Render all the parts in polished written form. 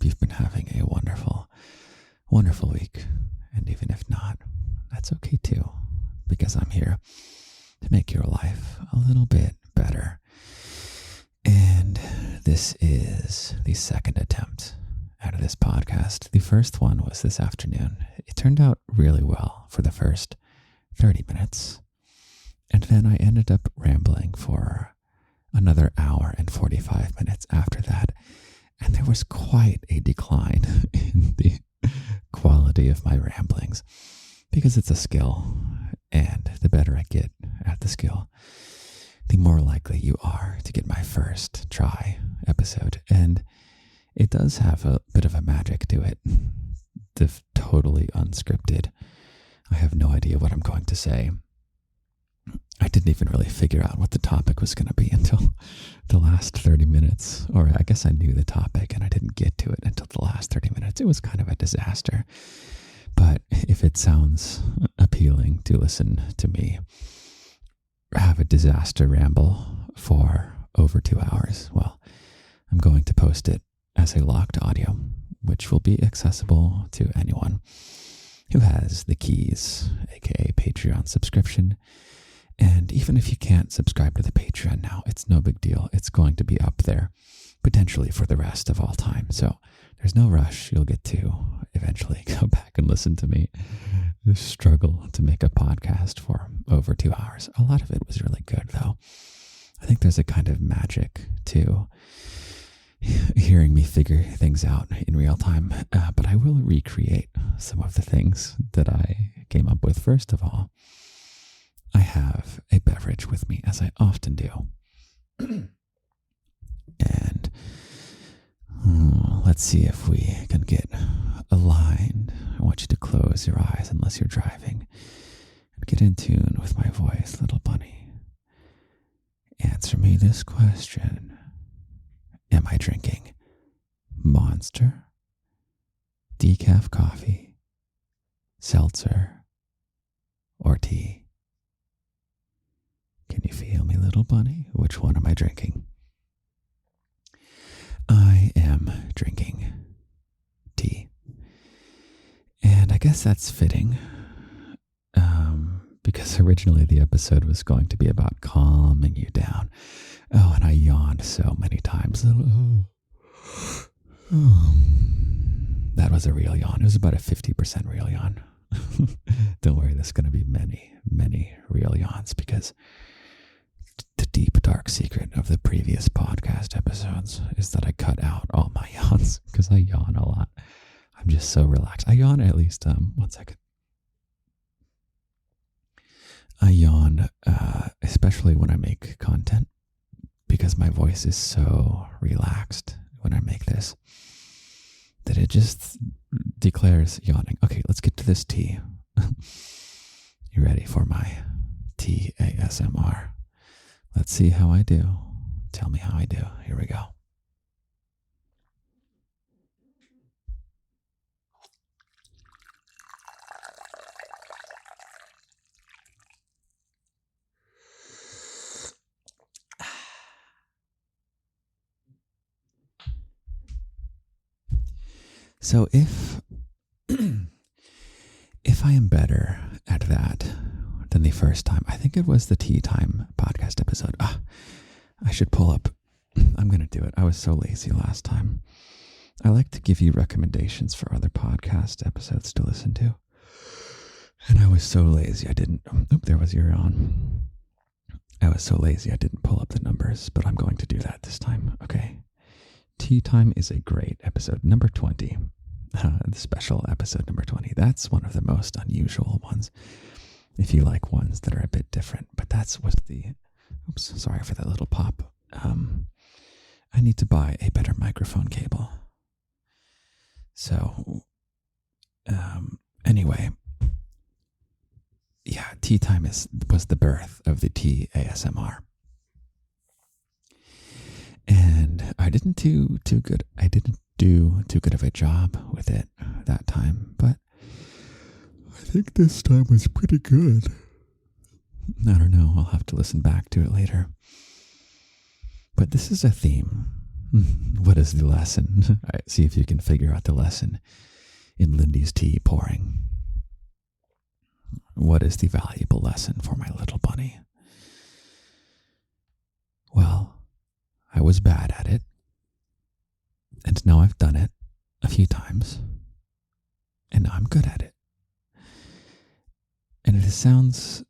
hope you've been having a wonderful, wonderful week. And even if not, that's okay too, because I'm here to make your life a little bit better. And this is the second attempt out of this podcast. The first one was this afternoon. It turned out really well for the first 30 minutes. And then I ended up rambling for another hour and 45 minutes after that. And there was quite a decline in the quality of my ramblings because it's a skill. And the better I get at the skill, the more likely you are to get my first try episode. And it does have a bit of a magic to it. The totally unscripted. I have no idea what I'm going to say. I didn't even really figure out what the topic was going to be until the last 30 minutes. Or I guess I knew the topic and I didn't get to it until the last 30 minutes. It was kind of a disaster. But if it sounds appealing to listen to me have a disaster ramble for over 2 hours, well, I'm going to post it as a locked audio, which will be accessible to anyone who has the keys, aka Patreon subscription. And even if you can't subscribe to the Patreon now, it's no big deal. It's going to be up there potentially for the rest of all time. So there's no rush. You'll get to eventually go back and listen to me struggle to make a podcast for over 2 hours. A lot of it was really good, though. I think there's a kind of magic to hearing me figure things out in real time. But I will recreate some of the things that I came up with. First of all, I have a beverage with me, as I often do. And let's see if we can get aligned. I want you to close your eyes unless you're driving and get in tune with my voice, little bunny. Answer me this question. Am I drinking Monster, decaf coffee, seltzer, or tea? Can you feel me, little bunny? Which one am I drinking? I am drinking tea. And I guess that's fitting, because originally the episode was going to be about calming you down. Oh, and I yawned so many times. That was a real yawn. It was about a 50% real yawn. Don't worry, there's going to be many, many real yawns, because the deep, dark secret of the previous podcast episodes is that I cut out all my yawns because I yawn a lot. I'm just so relaxed. I yawn at least, 1 second. I yawn, especially when I make content, because my voice is so relaxed when I make this that it just declares yawning. Okay, let's get to this tea. You ready for my tea ASMR? Let's see how I do. Tell me how I do. Here we go. So if I am better at that than the first time, I think it was the Tea Time podcast episode. I should pull up. I'm going to do it. I was so lazy last time. I like to give you recommendations for other podcast episodes to listen to. And I was so lazy I didn't. There was your on. I was so lazy I didn't pull up the numbers, but I'm going to do that this time. Okay. Tea Time is a great episode, number 20. The special episode number 20. That's one of the most unusual ones, if you like ones that are a bit different. But that's what oops, sorry for that little pop. I need to buy a better microphone cable. So, anyway, yeah, Tea Time was the birth of the tea ASMR. And I didn't do too good. I didn't do too good of a job with it that time, but I think this time was pretty good. I don't know. I'll have to listen back to it later. But this is a theme What is the lesson? All right, see if you can figure out the lesson in Lindy's tea pouring. What is the valuable lesson for my little bunny? Well, I was bad at it, and now I've done it a few times, and now I'm good at it. And it sounds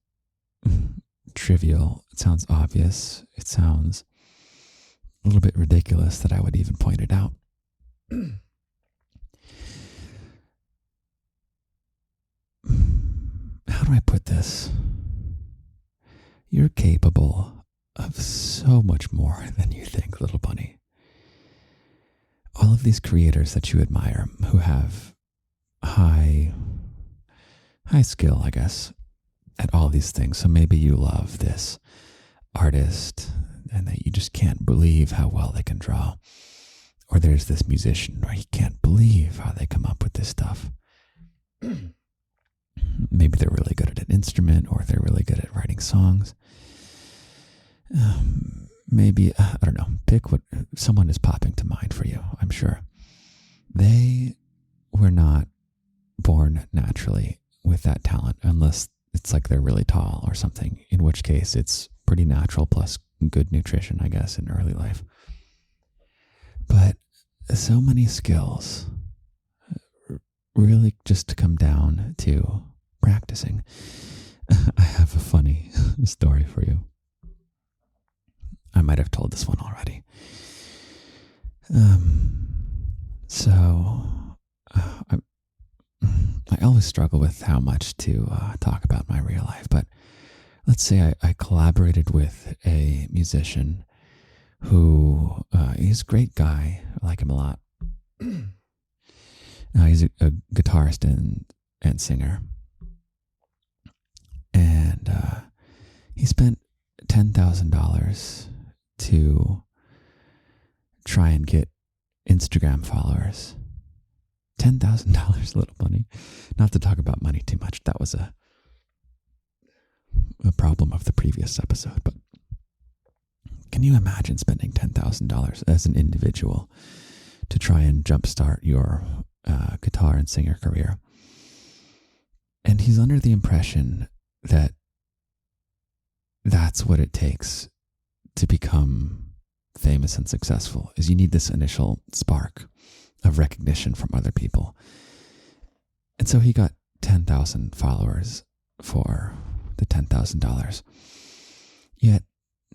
trivial, it sounds obvious, it sounds a little bit ridiculous that I would even point it out. How do I put this? You're capable of so much more than you think, little bunny. All of these creators that you admire who have high skill, I guess, at all these things. So maybe you love this artist and that you just can't believe how well they can draw. Or there's this musician where you can't believe how they come up with this stuff. Maybe they're really good at an instrument, or they're really good at writing songs. Maybe, I don't know, pick what someone is popping to mind for you, I'm sure. They were not born naturally with that talent, unless it's like they're really tall or something, in which case it's pretty natural plus good nutrition, I guess, in early life. But so many skills really just come down to practicing. I have a funny story for you. I might have told this one already. I always struggle with how much to talk about my real life, but let's say I collaborated with a musician who, he's a great guy. I like him a lot. He's a guitarist and singer. And he spent $10,000 to try and get Instagram followers. $10,000, little bunny. Not to talk about money too much. That was a problem of the previous episode. But can you imagine spending $10,000 as an individual to try and jumpstart your guitar and singer career? And he's under the impression that that's what it takes to become famous and successful, is you need this initial spark of recognition from other people. And so he got 10,000 followers for the $10,000. Yet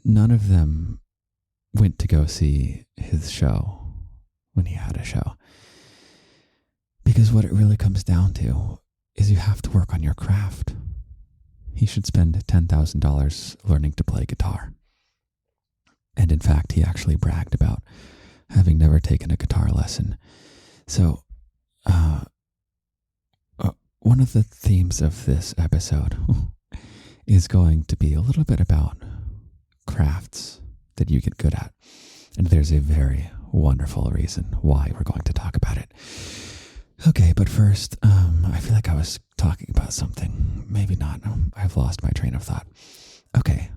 none of them went to go see his show when he had a show. Because what it really comes down to is you have to work on your craft. He should spend $10,000 learning to play guitar. And in fact, he actually bragged about having never taken a guitar lesson. So, one of the themes of this episode is going to be a little bit about crafts that you get good at. And there's a very wonderful reason why we're going to talk about it. Okay, but first, I feel like I was talking about something. Maybe not. I've lost my train of thought. Okay,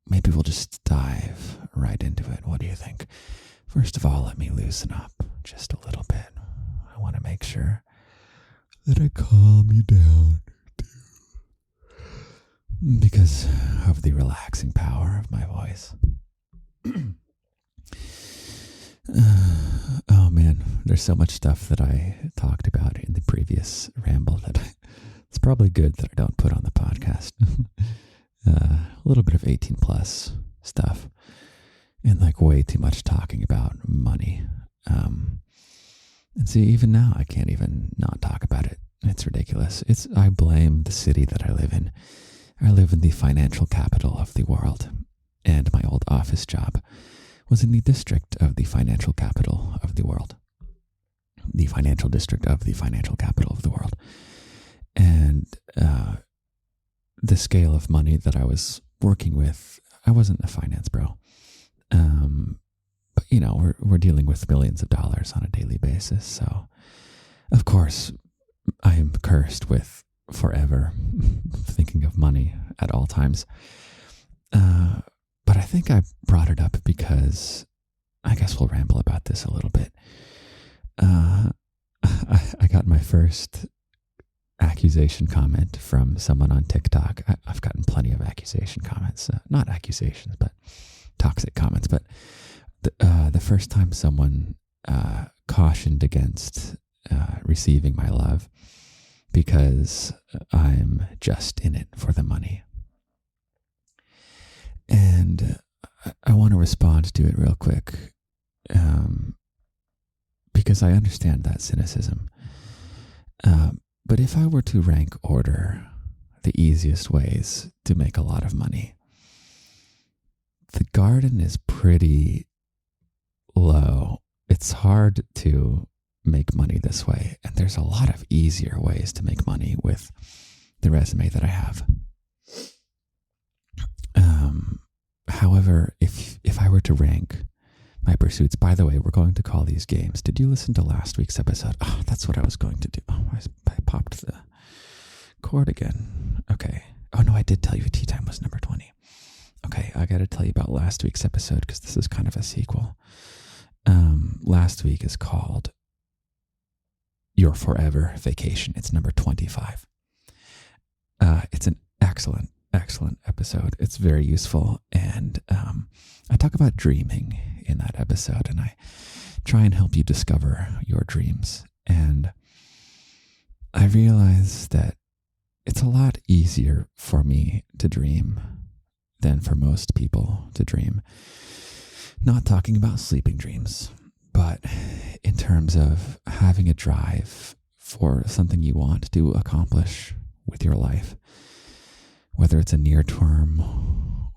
maybe we'll just dive right into it. What do you think? First of all, let me loosen up just a little bit. I want to make sure that I calm you down because of the relaxing power of my voice. Oh man, there's so much stuff that I talked about in the previous ramble that it's probably good that I don't put on the podcast. A little bit of 18 plus stuff and like way too much talking about money. And see, even now I can't even not talk about it. It's ridiculous. I blame the city that I live in. I live in the financial capital of the world, and my old office job was in the district of the financial capital of the world. The financial district of the financial capital of the world. And the scale of money that I was working with, I wasn't a finance bro. But, you know, we're dealing with millions of dollars on a daily basis. So, of course, I am cursed with forever thinking of money at all times. But I think I brought it up because I guess we'll ramble about this a little bit. I got my first accusation comment from someone on TikTok. I've gotten plenty of accusation comments, not accusations, but toxic comments. But the first time someone cautioned against receiving my love because I'm just in it for the money. And I want to respond to it real quick because I understand that cynicism. But if I were to rank order the easiest ways to make a lot of money, the garden is pretty low. It's hard to make money this way, and there's a lot of easier ways to make money with the resume that I have. However, if I were to rank my pursuits, by the way, we're going to call these games. Did you listen to last week's episode? Oh, that's what I was going to do. Oh, I popped the cord again. Okay. Oh, no, I did tell you tea time was number 20. Okay, I got to tell you about last week's episode because this is kind of a sequel. Last week is called Your Forever Vacation. It's number 25. It's an excellent episode. It's very useful. And I talk about dreaming in that episode, and I try and help you discover your dreams. And I realize that it's a lot easier for me to dream than for most people to dream. Not talking about sleeping dreams, but in terms of having a drive for something you want to accomplish with your life, whether it's a near term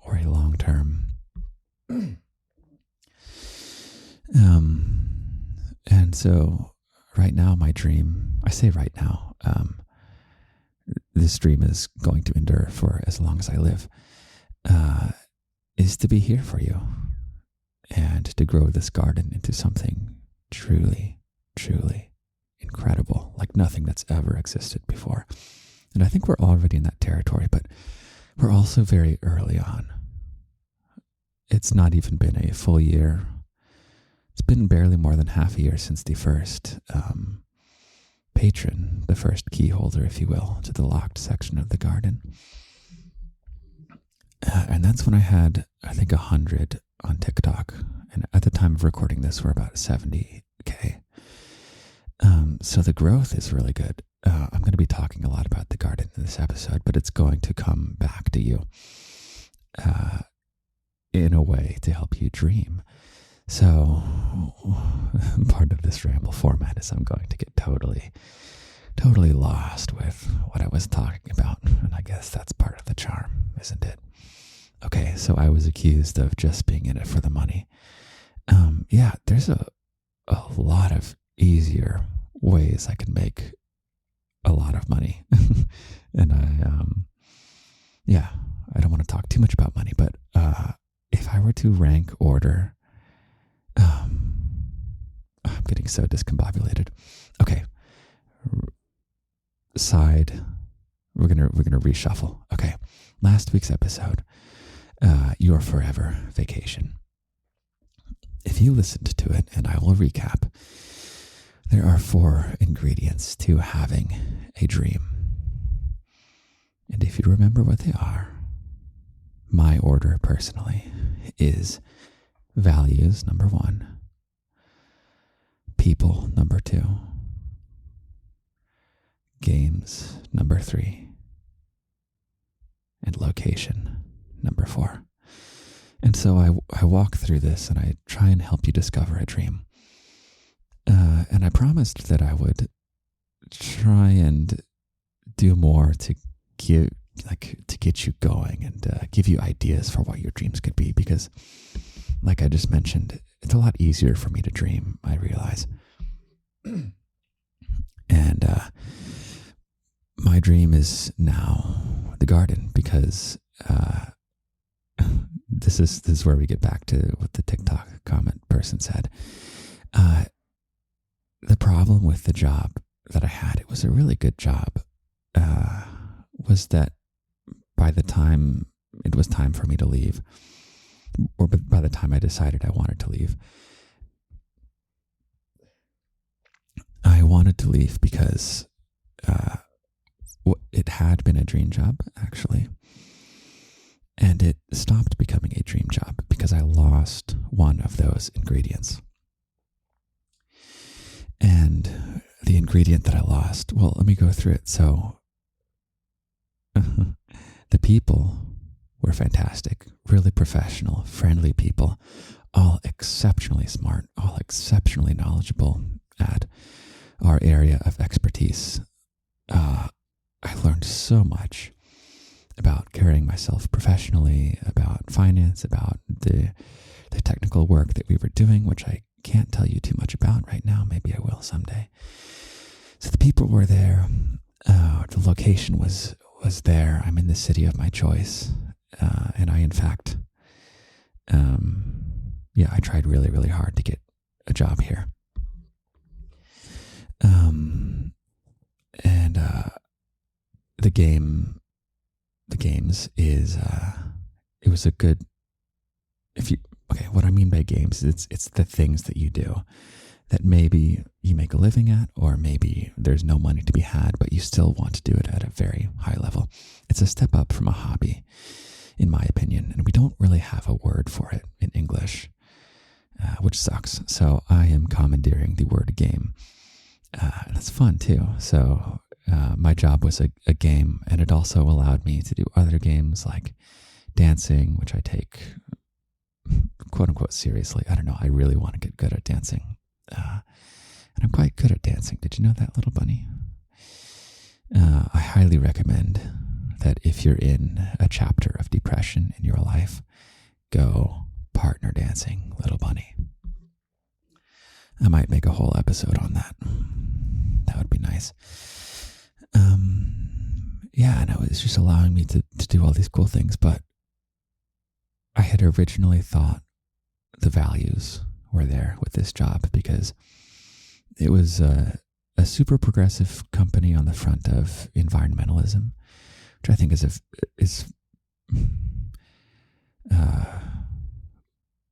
or a long term. And so right now, my dream, I say right now, this dream is going to endure for as long as I live, is to be here for you and to grow this garden into something truly, truly incredible, like nothing that's ever existed before. And I think we're already in that territory, but we're also very early on. It's not even been a full year. It's been barely more than half a year since the first patron, the first key holder, if you will, to the locked section of the garden. And that's when I had, I think, 100 on TikTok. And at the time of recording this, we're about 70K. So the growth is really good. I'm going to be talking a lot about the garden in this episode, but it's going to come back to you in a way to help you dream. So part of this ramble format is I'm going to get totally lost with what I was talking about. And I guess that's part of the charm, isn't it? Okay, so I was accused of just being in it for the money. Yeah, there's a lot of easier ways I can make a lot of money. And I don't want to talk too much about money, but if I were to rank order, I'm getting so discombobulated. Okay. We're gonna reshuffle. Okay. Last week's episode, Your Forever Vacation. If you listened to it, and I will recap, there are 4 ingredients to having a dream. And if you remember what they are, my order personally is values, number 1, people, number 2, games, number 3, and location, number 4. And so I walk through this and I try and help you discover a dream. And I promised that I would try and do more to get you going and give you ideas for what your dreams could be, because like I just mentioned, it's a lot easier for me to dream, I realize. And my dream is now the garden, because this is where we get back to what the TikTok comment person said. The problem with the job that I had, it was a really good job, was that by the time it was time for me to leave, or by the time I decided I wanted to leave, to leave because it had been a dream job, actually. And it stopped becoming a dream job because I lost one of those ingredients. And the ingredient that I lost, well, let me go through it. So the people were fantastic, really professional, friendly people, all exceptionally smart, all exceptionally knowledgeable at our area of expertise. I learned so much about carrying myself professionally, about finance, about the technical work that we were doing, which I can't tell you too much about right now. Maybe I will someday. So the people were there. The location was there. I'm in the city of my choice. And I, in fact, I tried really, really hard to get a job here. The games is, it was a good, what I mean by games, it's the things that you do that maybe you make a living at, or maybe there's no money to be had, but you still want to do it at a very high level. It's a step up from a hobby, in my opinion, and we don't really have a word for it in English, which sucks. So I am commandeering the word game. And it's fun too. So my job was a game, and it also allowed me to do other games like dancing, which I take quote unquote seriously. I don't know. I really want to get good at dancing. And I'm quite good at dancing. Did you know that, little bunny? I highly recommend that if you're in a chapter of depression in your life, go partner dancing, little bunny. I might make a whole episode on that. That would be nice. And it was just allowing me to do all these cool things, but I had originally thought the values were there with this job because it was a super progressive company on the front of environmentalism, which I think is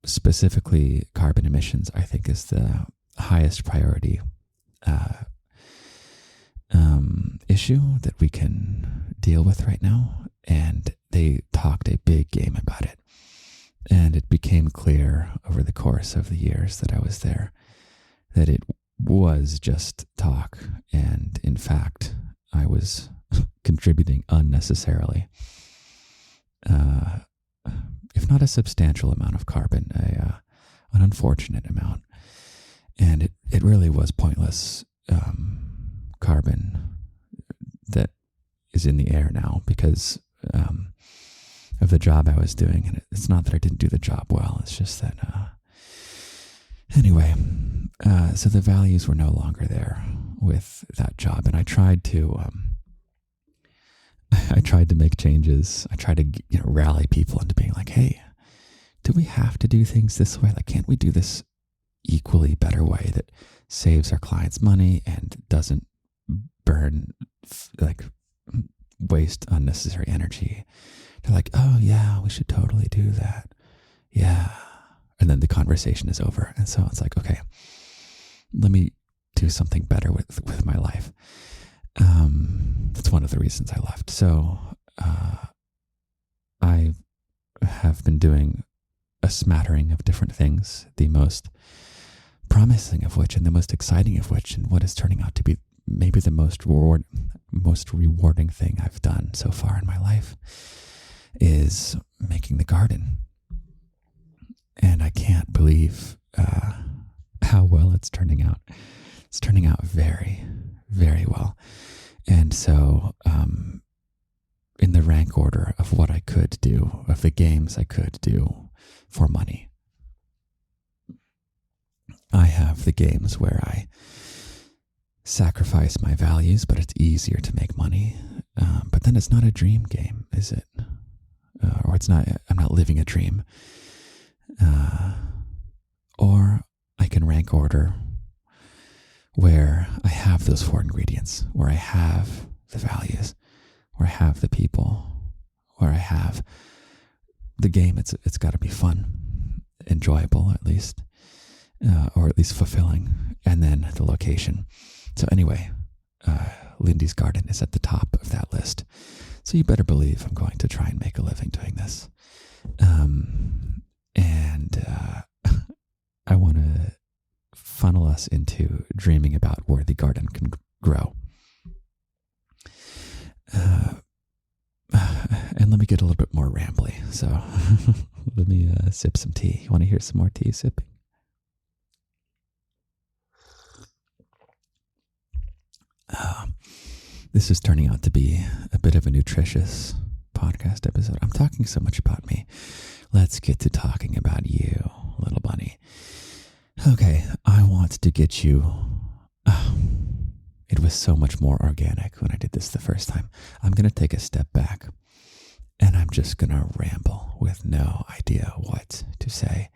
specifically carbon emissions, I think is the highest priority issue that we can deal with right now. And they talked a big game about it. And it became clear over the course of the years that I was there that it was just talk. And in fact, I was contributing unnecessarily, if not a substantial amount of carbon, an unfortunate amount. And it really was pointless carbon that is in the air now because of the job I was doing. And it's not that I didn't do the job well. It's just that, so the values were no longer there with that job. And I tried to make changes. I tried to rally people into being like, hey, do we have to do things this way? Like, can't we do this equally better way that saves our clients money and doesn't burn, waste unnecessary energy? They're like, oh yeah, we should totally do that. Yeah. And then the conversation is over. And so it's like, okay, let me do something better with my life. That's one of the reasons I left. So I have been doing a smattering of different things, the most promising of which and the most exciting of which, and what is turning out to be maybe the most rewarding thing I've done so far in my life is making the garden. And I can't believe how well it's turning out. It's turning out very, very well. And so in the rank order of what I could do, of the games I could do for money, I have the games where I sacrifice my values, but it's easier to make money. But then it's not a dream game, is it? Or it's not, I'm not living a dream. Or I can rank order where I have those 4 ingredients, where I have the values, where I have the people, where I have the game. It's got to be fun, enjoyable at least, or at least fulfilling, and then the location. So anyway, Lindy's garden is at the top of that list. So you better believe I'm going to try and make a living doing this. And I want to funnel us into dreaming about where the garden can grow. And let me get a little bit more rambly. So let me sip some tea. You want to hear some more tea sipping? This is turning out to be a bit of a nutritious podcast episode. I'm talking so much about me. Let's get to talking about you, little bunny. Okay, I want to get you... it was so much more organic when I did this the first time. I'm going to take a step back, and I'm just going to ramble with no idea what to say.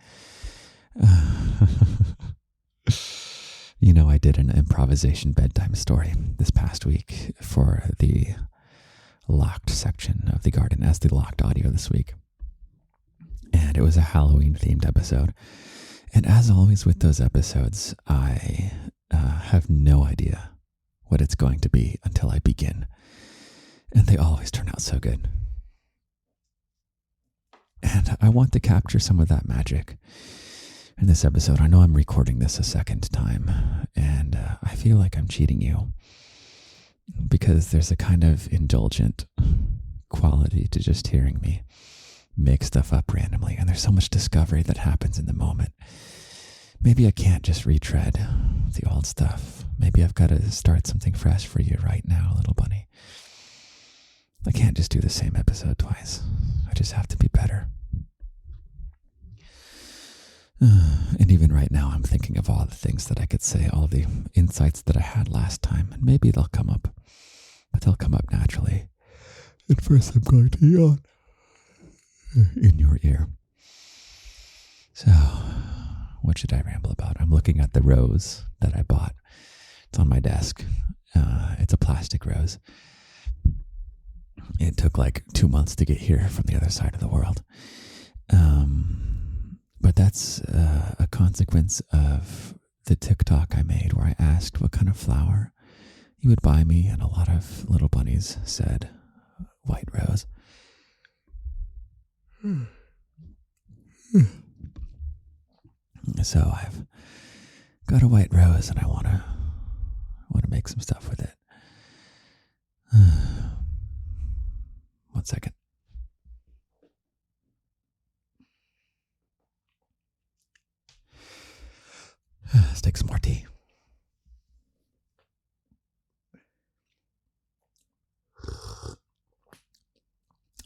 You know, I did an improvisation bedtime story this past week for the locked section of the garden as the locked audio this week. And it was a Halloween-themed episode. And as always with those episodes, I have no idea what it's going to be until I begin. And they always turn out so good. And I want to capture some of that magic in this episode. I know I'm recording this a second time, and I feel like I'm cheating you because there's a kind of indulgent quality to just hearing me make stuff up randomly, and there's so much discovery that happens in the moment. Maybe I can't just retread the old stuff. Maybe I've got to start something fresh for you right now, little bunny. I can't just do the same episode twice. I just have to be better. And even right now, I'm thinking of all the things that I could say, all the insights that I had last time, and maybe they'll come up, but they'll come up naturally. And first, I'm going to yawn in your ear. So, what should I ramble about? I'm looking at the rose that I bought. It's on my desk. It's a plastic rose. It took like 2 months to get here from the other side of the world. But that's a consequence of the TikTok I made where I asked what kind of flower you would buy me, and a lot of little bunnies said white rose. So I've got a white rose, and I want to make some stuff with it. 1 second. Let's take some more tea.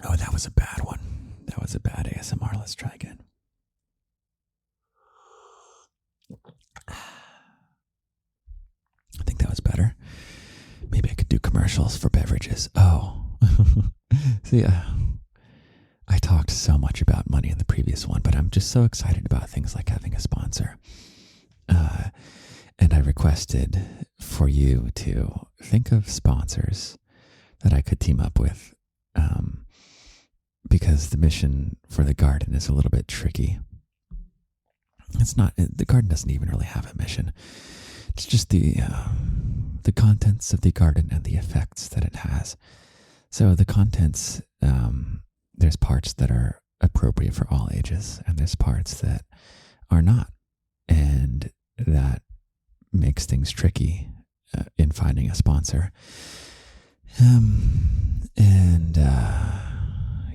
Oh, that was a bad one. That was a bad ASMR. Let's try again. I think that was better. Maybe I could do commercials for beverages. Oh. See, I talked so much about money in the previous one, but I'm just so excited about things like having a sponsor. And I requested for you to think of sponsors that I could team up with, because the mission for the garden is a little bit tricky. It's not, the garden doesn't even really have a mission. It's just the contents of the garden and the effects that it has. So the contents, there's parts that are appropriate for all ages, and there's parts that are not. And that makes things tricky in finding a sponsor.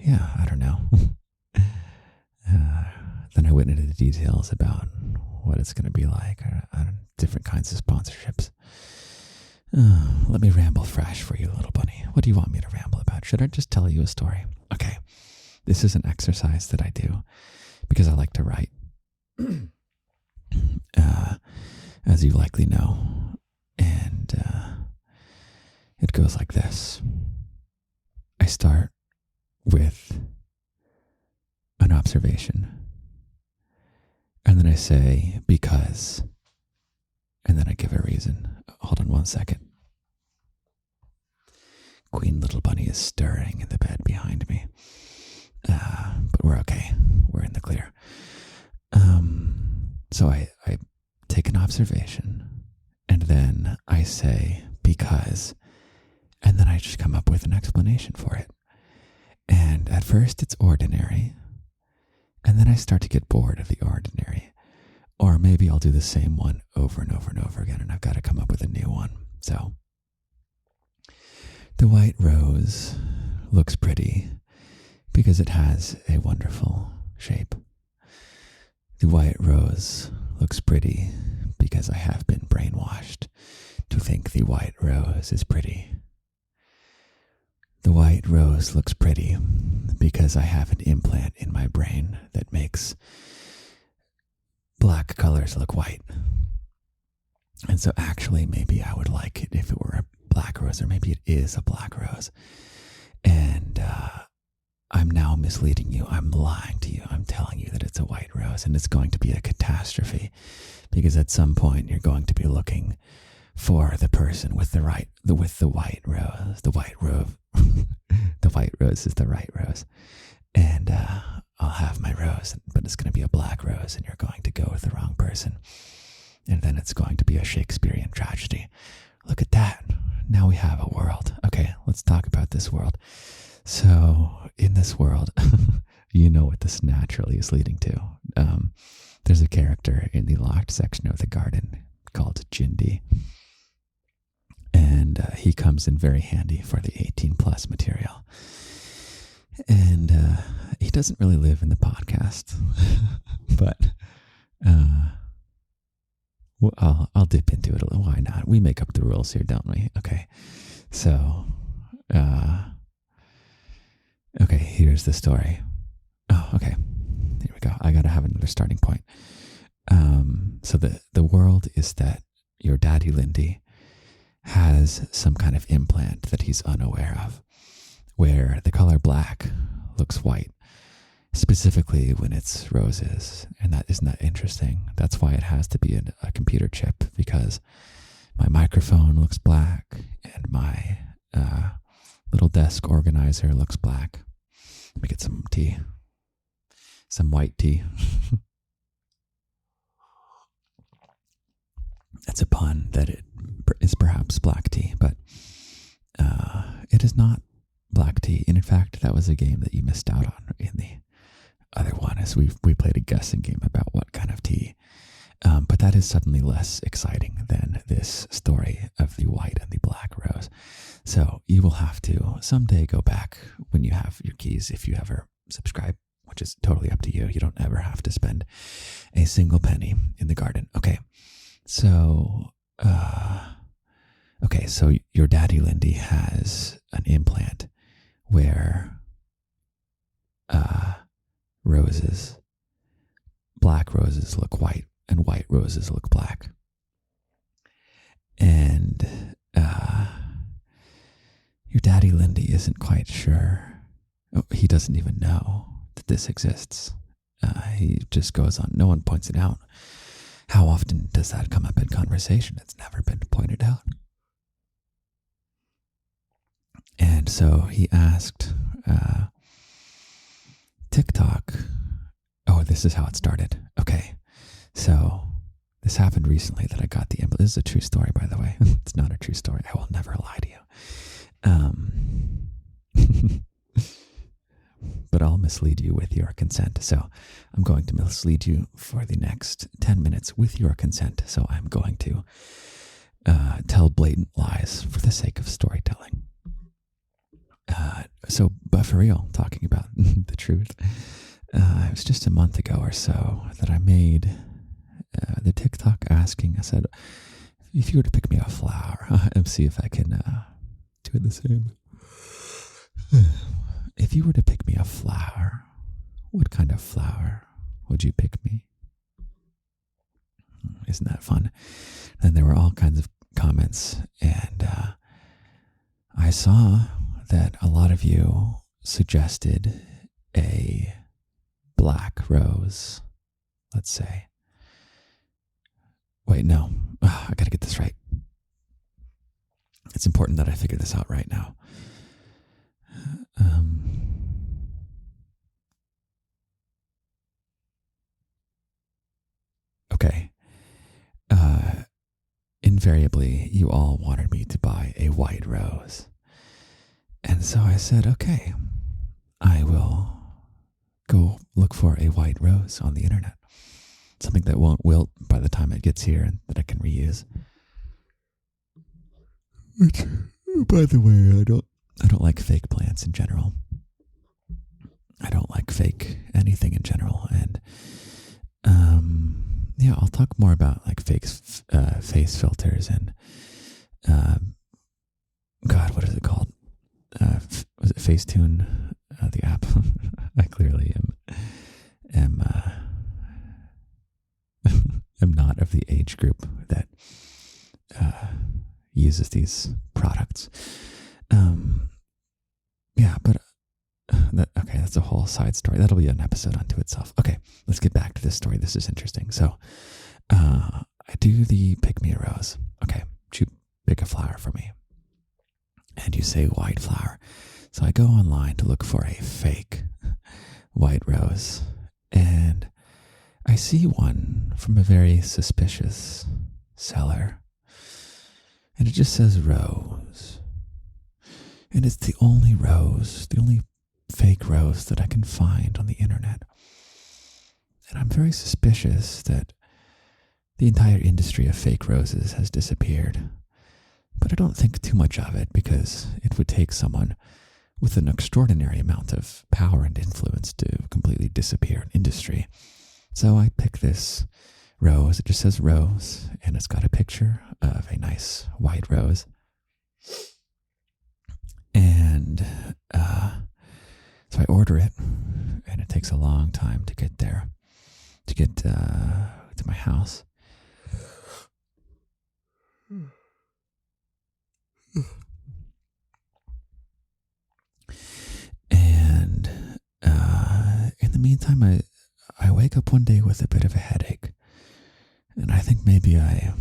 Yeah, I don't know. Then I went into the details about what it's going to be like, different kinds of sponsorships. Let me ramble fresh for you, little bunny. What do you want me to ramble about? Should I just tell you a story? Okay. This is an exercise that I do because I like to write. As you likely know. And it goes like this. I start with an observation. And then I say, because. And then I give a reason. Hold on 1 second. Queen Little Bunny is stirring in the bed behind me. But we're okay. We're in the clear. So I take an observation, and then I say because, and then I just come up with an explanation for it. And at first it's ordinary, and then I start to get bored of the ordinary. Or maybe I'll do the same one over and over and over again, and I've got to come up with a new one. So, the white rose looks pretty because it has a wonderful shape. The white rose looks pretty because I have been brainwashed to think the white rose is pretty. The white rose looks pretty because I have an implant in my brain that makes black colors look white. And so actually maybe I would like it if it were a black rose, or maybe it is a black rose. And I'm now misleading you. I'm lying to you. I'm telling you that it's a white rose, and it's going to be a catastrophe because at some point you're going to be looking for the person with the white rose. The white rose. The white rose is the right rose. And I'll have my rose, but it's going to be a black rose, and you're going to go with the wrong person. And then it's going to be a Shakespearean tragedy. Look at that. Now we have a world. Okay, let's talk about this world. So in this world, you know what this naturally is leading to. There's a character in the locked section of the garden called Jindy. And he comes in very handy for the 18 plus material. And he doesn't really live in the podcast, but well, I'll dip into it a little. Why not? We make up the rules here, don't we? Okay. So, okay, here's the story. Oh, okay. Here we go. I got to have another starting point. So the world is that your daddy, Lindy, has some kind of implant that he's unaware of, where the color black looks white, specifically when it's roses. And isn't that interesting? That's why it has to be a computer chip, because my microphone looks black and my little desk organizer looks black. Let me get some tea, some white tea. That's a pun that it is perhaps black tea, but it is not black tea. And in fact, that was a game that you missed out on in the other one, as we played a guessing game about what kind of tea. But that is suddenly less exciting than this story of the white and the black rose. So you will have to someday go back when you have your keys, if you ever subscribe, which is totally up to you. You don't ever have to spend a single penny in the garden. Okay. So, so your daddy, Lindy, has an implant where black roses look white and white roses look black. And your daddy, Lindy, isn't quite sure. He doesn't even know that this exists. He just goes on. No one points it out. How often does that come up in conversation? It's never been pointed out. And so he asked TikTok. Oh, this is how it started. Okay. So this happened recently that I got the implant. This is a true story, by the way. It's not a true story. I will never lie to you. But I'll mislead you with your consent. So I'm going to mislead you for the next 10 minutes with your consent. So I'm going to tell blatant lies for the sake of storytelling. But for real, talking about the truth, it was just a month ago or so that I made the TikTok asking. I said, if you were to pick me a flower, and see if I can do it the same. If you were to pick me a flower, what kind of flower would you pick me? Isn't that fun? And there were all kinds of comments, and I saw that a lot of you suggested a black rose, let's say. Wait, no. I gotta get this right. It's important that I figure this out right now. Okay. In invariably, you all wanted me to buy a white rose. And so I said, okay, I will go look for a white rose on the internet. Something that won't wilt by the time it gets here and that I can reuse. Which, by the way, I don't like fake plants in general. I don't like fake anything in general. And yeah, I'll talk more about like fake face filters and God, what is it called? Was it Facetune, the app? I clearly am am not of the age group that uses these products. Yeah, but that's a whole side story. That'll be an episode unto itself. Okay, let's get back to this story. This is interesting. So, I do the pick me a rose. Okay, you pick a flower for me. And you say white flower. So I go online to look for a fake white rose. And I see one from a very suspicious seller. And it just says rose. And it's the only rose, the only fake rose that I can find on the internet. And I'm very suspicious that the entire industry of fake roses has disappeared. But I don't think too much of it because it would take someone with an extraordinary amount of power and influence to completely disappear an industry. So I pick this rose. It just says rose, and it's got a picture of a nice white rose. And so I order it, and it takes a long time to get there, to get to my house. And in the meantime, I wake up one day with a bit of a headache, and I think maybe I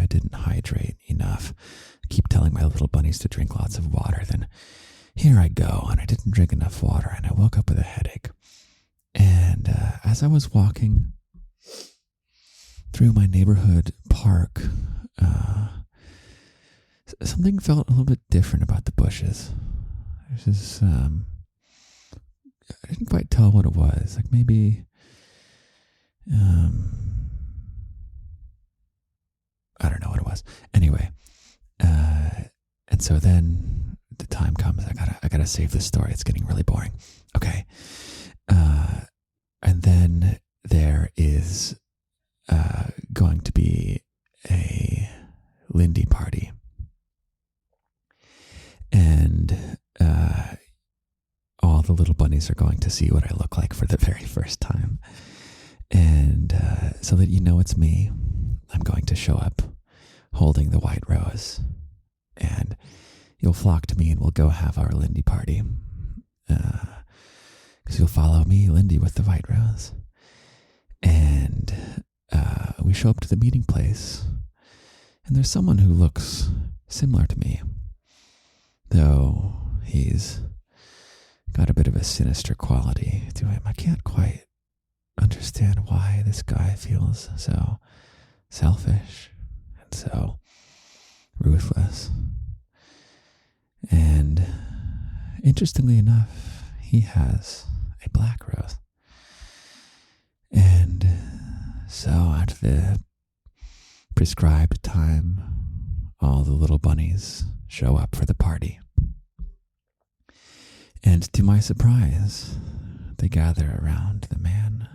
didn't hydrate enough. I keep telling my little bunnies to drink lots of water. Then here I go, and I didn't drink enough water, and I woke up with a headache. And as I was walking through my neighborhood park, something felt a little bit different about the bushes. There's this, I didn't quite tell what it was. Like maybe, I don't know what it was. Anyway, and so then the time comes. I gotta save this story. It's getting really boring. Okay, and then there is going to be a Lindy party, and all the little bunnies are going to see what I look like for the very first time. And so that you know it's me, I'm going to show up holding the white rose. And you'll flock to me and we'll go have our Lindy party. Because you'll follow me, Lindy, with the white rose. And we show up to the meeting place. And there's someone who looks similar to me, though he's got a bit of a sinister quality to him. I can't quite understand why this guy feels so selfish and so ruthless. And interestingly enough, he has a black rose. And so at the prescribed time, all the little bunnies show up for the party. And to my surprise, they gather around the man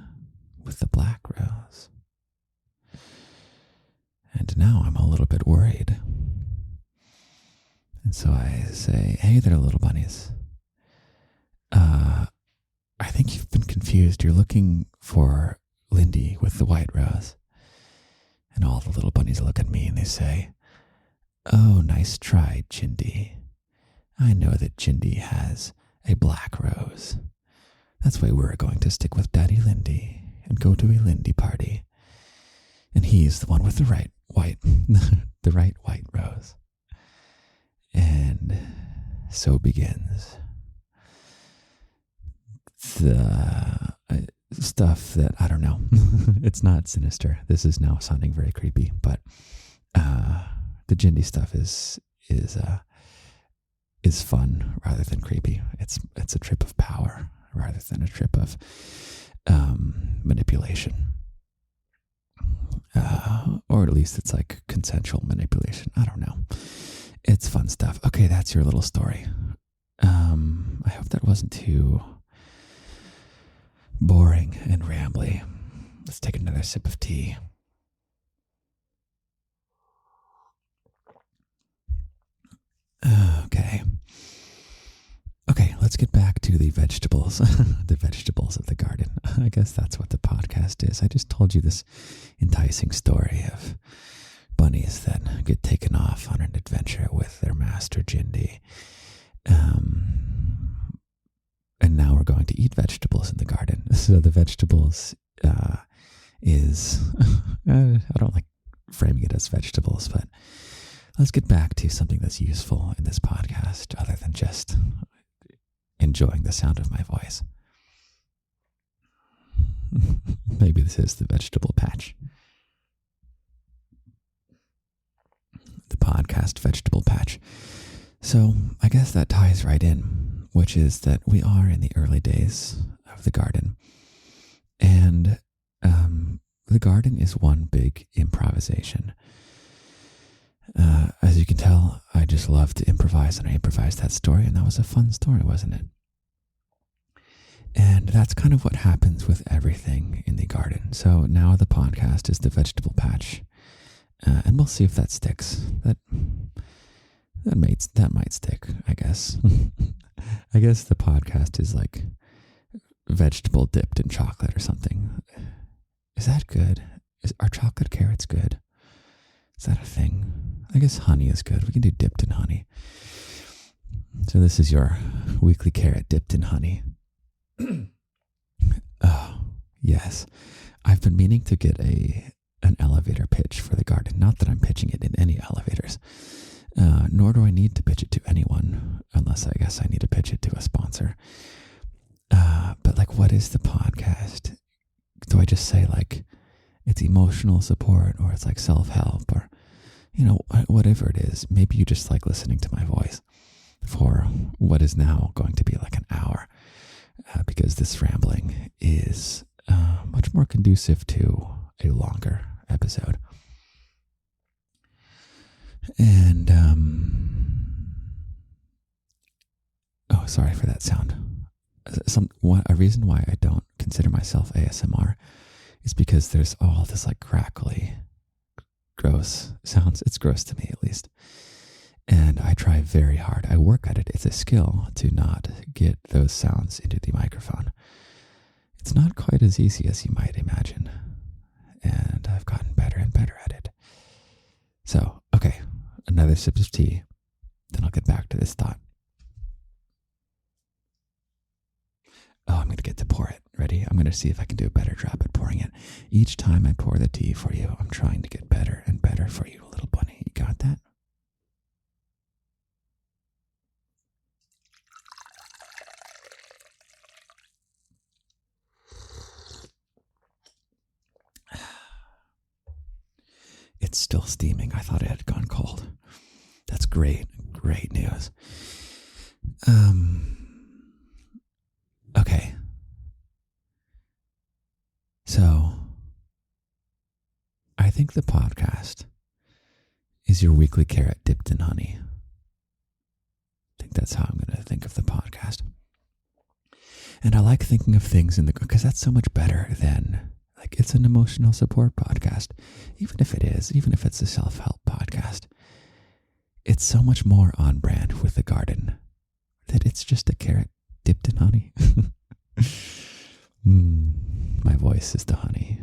with the black rose. And now I'm a little bit worried. And so I say, hey there, little bunnies. I think you've been confused. You're looking for Lindy with the white rose. And all the little bunnies look at me and they say, oh, nice try, Chindy. I know that Chindy has a black rose. That's why we're going to stick with Daddy Lindy and go to a Lindy party. And he's the one with the right white rose. And so begins the stuff that, I don't know. It's not sinister. This is now sounding very creepy, but The Jindy stuff is fun rather than creepy. It's a trip of power rather than a trip of manipulation. Or at least it's like consensual manipulation. I don't know. It's fun stuff. Okay, that's your little story. I hope that wasn't too boring and rambly. Let's take another sip of tea. Okay, let's get back to the vegetables, the vegetables of the garden. I guess that's what the podcast is. I just told you this enticing story of bunnies that get taken off on an adventure with their master Jindy. And now we're going to eat vegetables in the garden. So the vegetables is, I don't like framing it as vegetables, but let's get back to something that's useful in this podcast other than just enjoying the sound of my voice. Maybe this is the vegetable patch. The podcast vegetable patch. So I guess that ties right in, which is that we are in the early days of the garden. And the garden is one big improvisation. As you can tell, I just love to improvise, and I improvised that story, and that was a fun story, wasn't it? And that's kind of what happens with everything in the garden. So now the podcast is the vegetable patch, and we'll see if that sticks. That might stick, I guess. I guess the podcast is like vegetable dipped in chocolate or something. Is that good? Are chocolate carrots good? Is that a thing? I guess honey is good. We can do dipped in honey. So this is your weekly carrot dipped in honey. Oh, yes. I've been meaning to get an elevator pitch for the garden. Not that I'm pitching it in any elevators. Nor do I need to pitch it to anyone, unless I guess I need to pitch it to a sponsor. But like, what is the podcast? Do I just say like it's emotional support, or it's like self-help, or whatever it is? Maybe you just like listening to my voice for what is now going to be like an hour, because this rambling is much more conducive to a longer episode. And sorry for that sound. A reason why I don't consider myself ASMR is because there's all this like crackly, gross sounds. It's gross to me, at least. And I try very hard. I work at it. It's a skill to not get those sounds into the microphone. It's not quite as easy as you might imagine. And I've gotten better and better at it. So, okay, another sip of tea. Then I'll get back to this thought. Oh, I'm going to get to pour it. Ready? I'm going to see if I can do a better job at pouring it. Each time I pour the tea for you, I'm trying to get better and better for you, little bunny. You got that? It's still steaming. I thought it had gone cold. That's great. Great news. Okay. So, I think the podcast is your weekly carrot dipped in honey. I think that's how I'm going to think of the podcast. And I like thinking of things because that's so much better than, like, it's an emotional support podcast. Even if it's a self-help podcast, it's so much more on brand with the garden that it's just a carrot dipped in honey. My voice is the honey.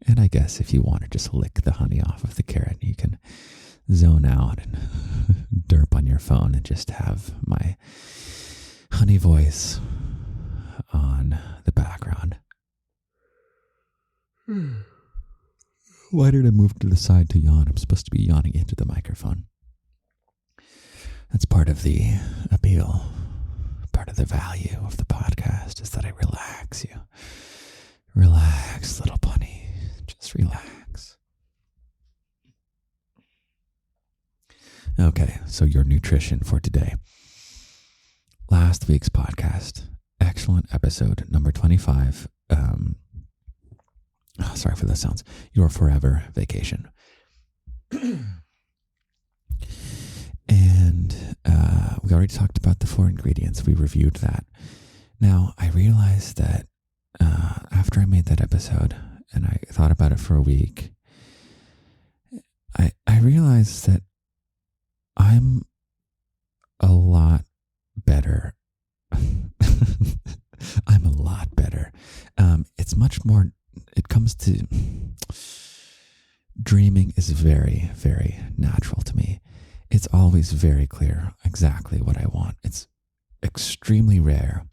And I guess if you want to just lick the honey off of the carrot, you can zone out and derp on your phone and just have my honey voice on the background. Why did I move to the side to yawn? I'm supposed to be yawning into the microphone. That's part of the appeal. Part of the value of the podcast is that I relax you. Relax, little bunny. Just relax. Okay, so your nutrition for today. Last week's podcast, excellent episode, number 25. Sorry for the sounds. Your forever vacation. And we already talked about the 4 ingredients. We reviewed that. Now, I realized that after I made that episode and I thought about it for a week, I realized that I'm a lot better. I'm a lot better. It's much more, it comes to dreaming is very, very natural to me. It's always very clear exactly what I want. It's extremely rare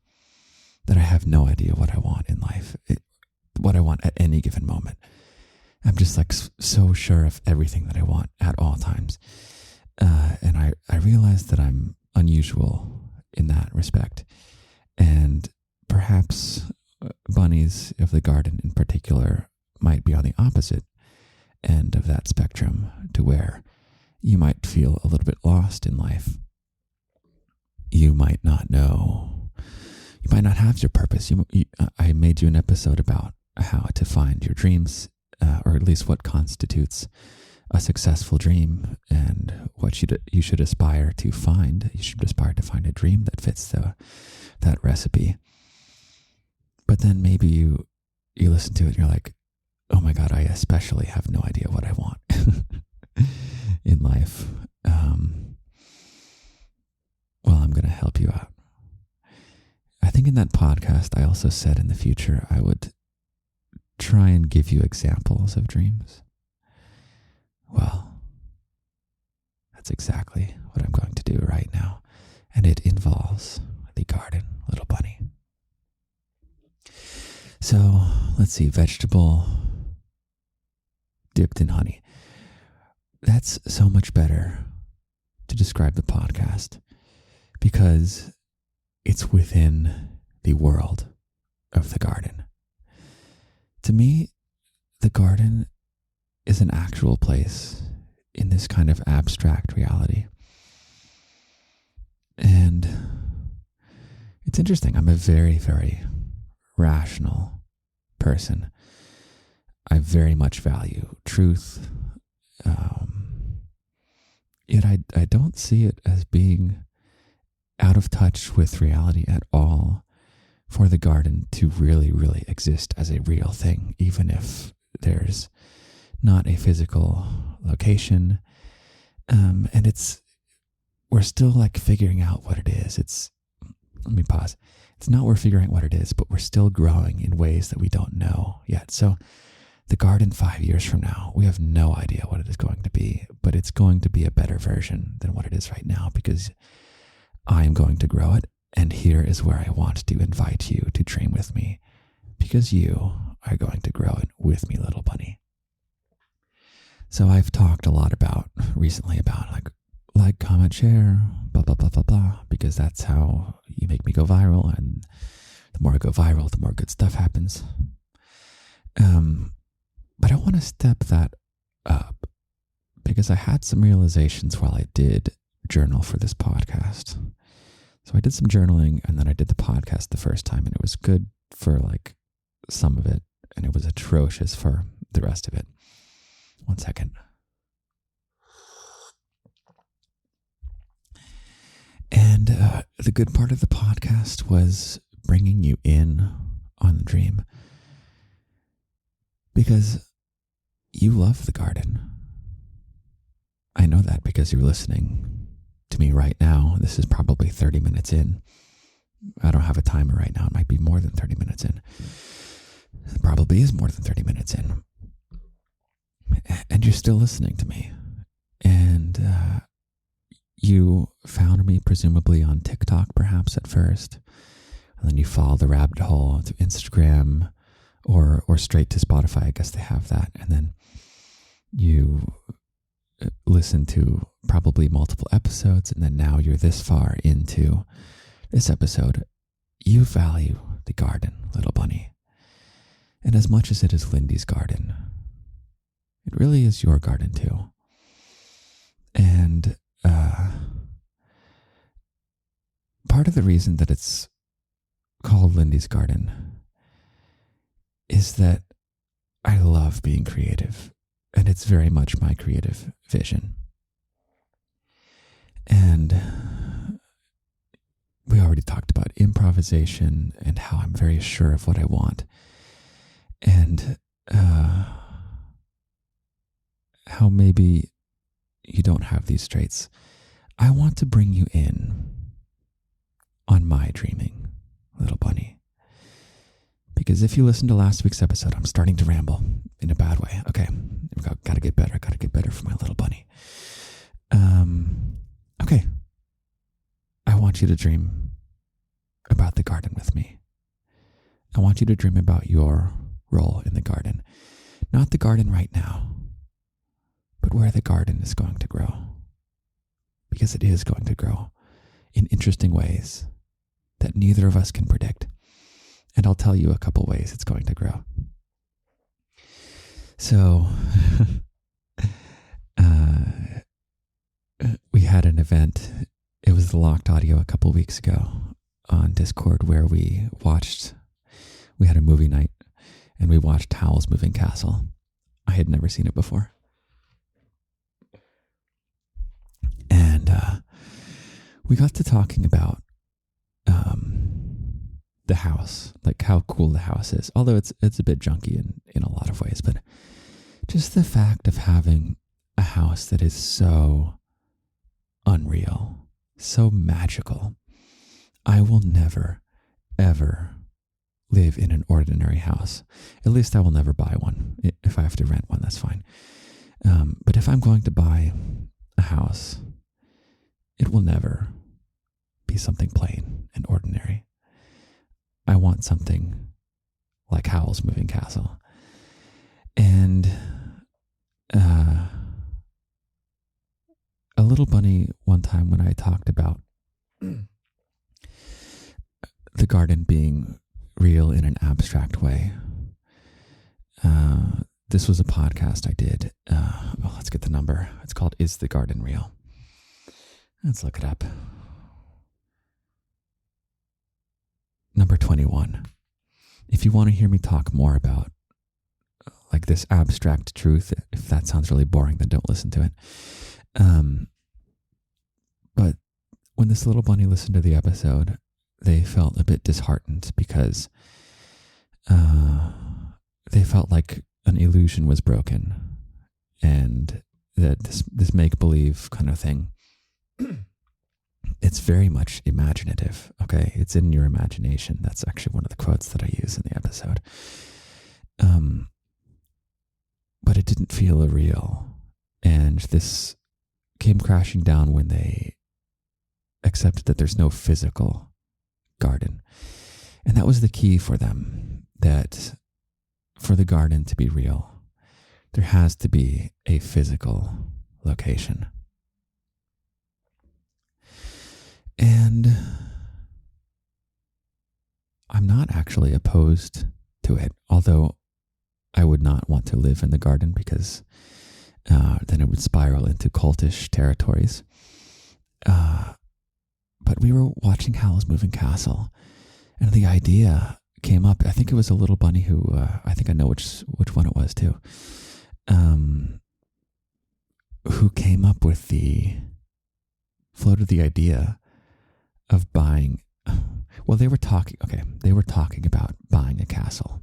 that I have no idea what I want in life, what I want at any given moment. I'm just like so sure of everything that I want at all times. And I realize that I'm unusual in that respect. And perhaps bunnies of the garden in particular might be on the opposite end of that spectrum, to where you might feel a little bit lost in life. You might not know. You might not have your purpose. I made you an episode about how to find your dreams, or at least what constitutes a successful dream, and what you should aspire to find. You should aspire to find a dream that fits that recipe. But then maybe you listen to it and you're like, oh my God, I especially have no idea what I want in life. Well, I'm going to help you out. I think in that podcast, I also said in the future, I would try and give you examples of dreams. Well, that's exactly what I'm going to do right now. And it involves the garden, little bunny. So let's see, vegetable dipped in honey. That's so much better to describe the podcast because it's within the world of the garden. To me, the garden is an actual place in this kind of abstract reality. And it's interesting. I'm a very, very rational person. I very much value truth. Yet I don't see it as being out of touch with reality at all for the garden to really, really exist as a real thing, even if there's not a physical location. And we're still like figuring out what it is. Let me pause. It's not we're figuring out what it is, but we're still growing in ways that we don't know yet. So the garden 5 years from now, we have no idea what it is going to be, but it's going to be a better version than what it is right now because I am going to grow it. And here is where I want to invite you to dream with me because you are going to grow it with me, little bunny. So I've talked a lot recently about like, comment, share, blah, blah, blah, blah, blah, because that's how you make me go viral. And the more I go viral, the more good stuff happens. But I want to step that up because I had some realizations while I did journal for this podcast. So I did some journaling and then I did the podcast the first time, and it was good for like some of it and it was atrocious for the rest of it. 1 second. And the good part of the podcast was bringing you in on the dream because you love the garden. I know that because you're listening to me right now. This is probably 30 minutes in. I don't have a timer right now. It might be more than 30 minutes in. It probably is more than 30 minutes in. And you're still listening to me. And you found me presumably on TikTok perhaps at first. And then you follow the rabbit hole to Instagram or straight to Spotify. I guess they have that. And then you listen to probably multiple episodes. And then now you're this far into this episode. You value the garden, little bunny. And as much as it is Lindy's garden, it really is your garden too. And part of the reason that it's called Lindy's Garden is that I love being creative, and it's very much my creative vision. And we already talked about improvisation and how I'm very sure of what I want, and how maybe you don't have these traits. I want to bring you in on my dreaming, little bunny. Because if you listen to last week's episode, I'm starting to ramble in a bad way. Okay, got to get better. Got to get better for my little bunny. Okay. I want you to dream about the garden with me. I want you to dream about your role in the garden. Not the garden right now, but where the garden is going to grow. Because it is going to grow in interesting ways that neither of us can predict. And I'll tell you a couple ways it's going to grow. So, we had an event. It was the Locked Audio a couple weeks ago on Discord where we had a movie night and we watched Howl's Moving Castle. I had never seen it before. And we got to talking about the house, like how cool the house is. Although it's a bit junky in a lot of ways, but just the fact of having a house that is so unreal, so magical. I will never, ever live in an ordinary house. At least I will never buy one. If I have to rent one, that's fine. But if I'm going to buy a house, it will never be something plain and ordinary. I want something like Howl's Moving Castle. And a little bunny one time when I talked about the garden being real in an abstract way. This was a podcast I did. Let's get the number. It's called Is the Garden Real? Let's look it up. Number 21. If you want to hear me talk more about like this abstract truth, if that sounds really boring, then don't listen to it. But when this little bunny listened to the episode, they felt a bit disheartened because they felt like an illusion was broken and that this make-believe kind of thing, it's very much imaginative, okay? It's in your imagination. That's actually one of the quotes that I use in the episode. But it didn't feel real. And this came crashing down when they accepted that there's no physical garden. And that was the key for them, that for the garden to be real, there has to be a physical location. And I'm not actually opposed to it, although I would not want to live in the garden because then it would spiral into cultish territories. But we were watching Howl's Moving Castle, and the idea came up. I think it was a little bunny who, I think I know which one it was too, who came up with floated the idea of buying, well, they were talking about buying a castle.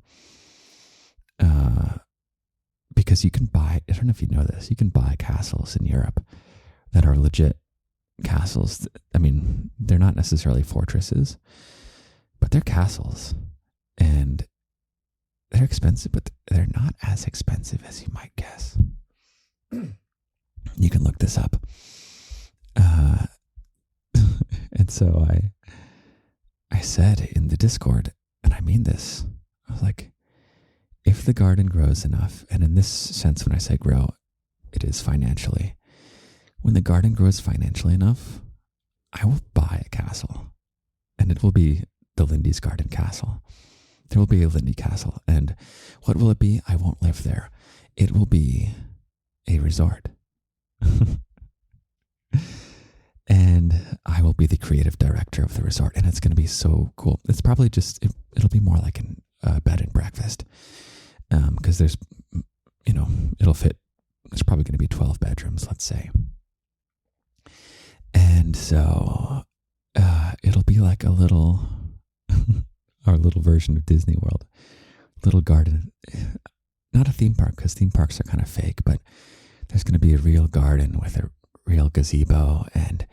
Because you can buy, I don't know if you know this, you can buy castles in Europe that are legit castles. I mean, they're not necessarily fortresses, but they're castles. And they're expensive, but they're not as expensive as you might guess. You can look this up. And so I said in the Discord, and I mean this, I was like, if the garden grows enough, and in this sense, when I say grow, it is financially. When the garden grows financially enough, I will buy a castle, and it will be the Lindy's Garden Castle. There will be a Lindy Castle, and what will it be? I won't live there. It will be a resort. And I will be the creative director of the resort, and it's going to be so cool. It's probably it'll be more like a bed and breakfast, because there's, it'll fit. There's probably going to be 12 bedrooms, let's say. And so it'll be like a little, our little version of Disney World, little garden, not a theme park, because theme parks are kind of fake, but there's going to be a real garden with a real gazebo, and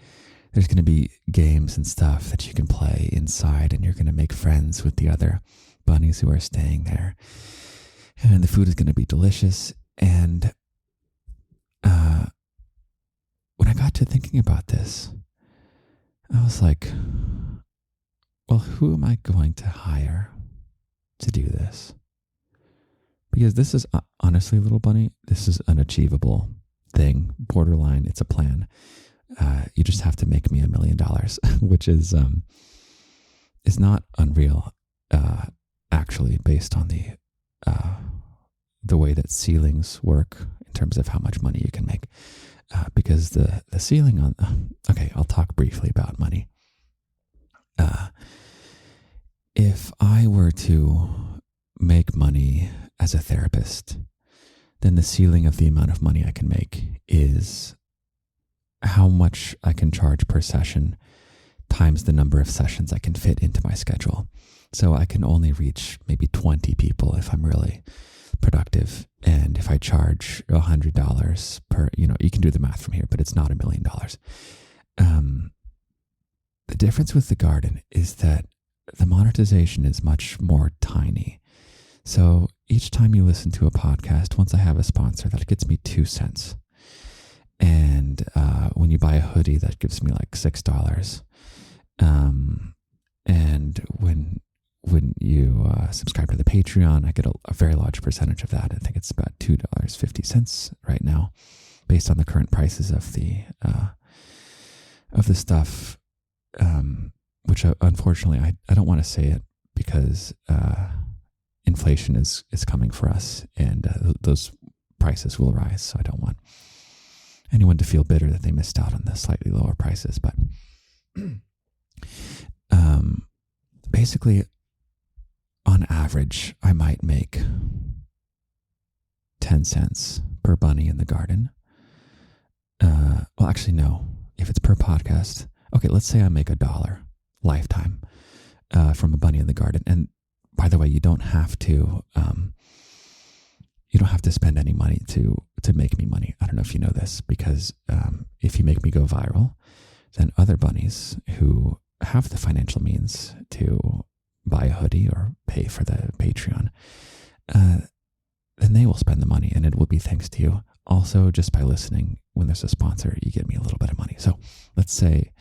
there's going to be games and stuff that you can play inside, and you're going to make friends with the other bunnies who are staying there. And the food is going to be delicious. And when I got to thinking about this, I was like, well, who am I going to hire to do this? Because this is, honestly, little bunny, this is an achievable thing. Borderline, it's a plan. You just have to make me $1 million, which is not unreal, actually, based on the way that ceilings work in terms of how much money you can make. Because the ceiling on, okay, I'll talk briefly about money. If I were to make money as a therapist, then the ceiling of the amount of money I can make is how much I can charge per session times the number of sessions I can fit into my schedule. So I can only reach maybe 20 people if I'm really productive. And if I charge $100 per, you can do the math from here, but it's not $1 million. The difference with the garden is that the monetization is much more tiny. So each time you listen to a podcast, once I have a sponsor, that gets me 2 cents. And when you buy a hoodie, that gives me like $6. And when you subscribe to the Patreon, I get a very large percentage of that. I think it's about $2.50 right now, based on the current prices of the stuff. Which unfortunately I don't want to say it, because inflation is coming for us, and those prices will rise. So I don't want anyone to feel bitter that they missed out on the slightly lower prices. But basically, on average, I might make 10 cents per bunny in the garden. Well, actually, no. If it's per podcast, okay, let's say I make $1 lifetime from a bunny in the garden. And by the way, you don't have to spend any money to make me money. I don't know if you know this, because if you make me go viral, then other bunnies who have the financial means to buy a hoodie or pay for the Patreon, then they will spend the money, and it will be thanks to you. Also, just by listening, when there's a sponsor, you get me a little bit of money. So let's say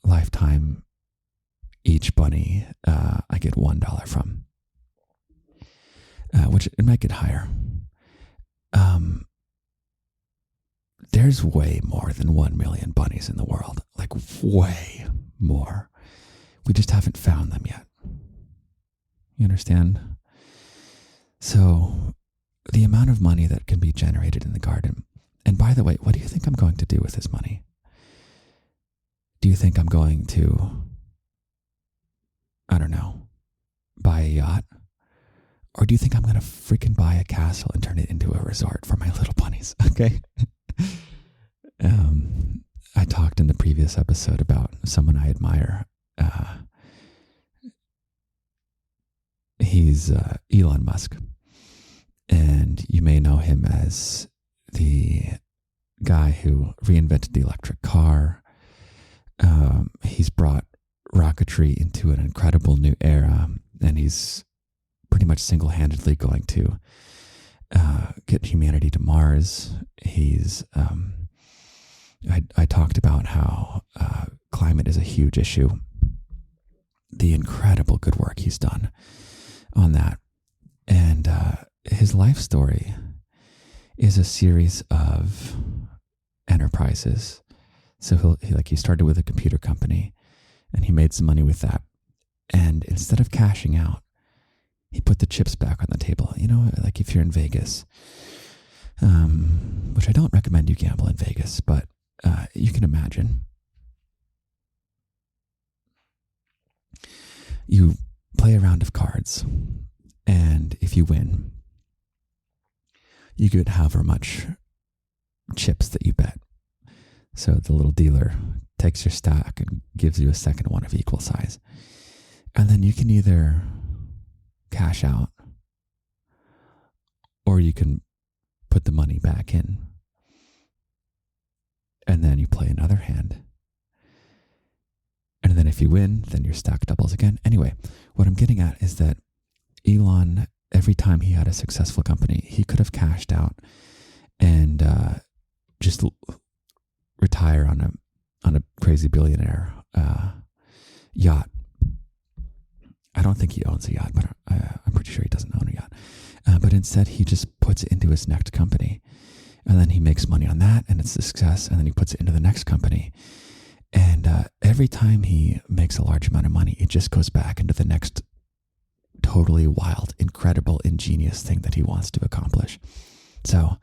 lifetime, each bunny I get $1 from, which it might get higher. There's way more than 1 million bunnies in the world, like way more. We just haven't found them yet. You understand? So the amount of money that can be generated in the garden. And by the way, what do you think I'm going to do with this money? Do you think I'm going to, I don't know, buy a yacht? Or do you think I'm going to freaking buy a castle and turn it into a resort for my little bunnies? Okay. I talked in the previous episode about someone I admire. He's Elon Musk. And you may know him as the guy who reinvented the electric car. He's brought rocketry into an incredible new era, and he's pretty much single-handedly going to get humanity to Mars. He's I talked about how climate is a huge issue, the incredible good work he's done on that. And his life story is a series of enterprises. So he started with a computer company, and he made some money with that. And instead of cashing out, he put the chips back on the table. Like if you're in Vegas, which I don't recommend you gamble in Vegas, but you can imagine You play a round of cards, and if you win, you get however much chips that you bet. So the little dealer takes your stack and gives you a second one of equal size. And then you can either cash out, or you can put the money back in. And then you play another hand. And then if you win, then your stack doubles again. Anyway, what I'm getting at is that Elon, every time he had a successful company, he could have cashed out and just retire on a crazy billionaire yacht. I don't think he owns a yacht, but I'm pretty sure he doesn't own a yacht. But instead, he just puts it into his next company. And then he makes money on that, and it's a success. And then he puts it into the next company. And every time he makes a large amount of money, it just goes back into the next totally wild, incredible, ingenious thing that he wants to accomplish. So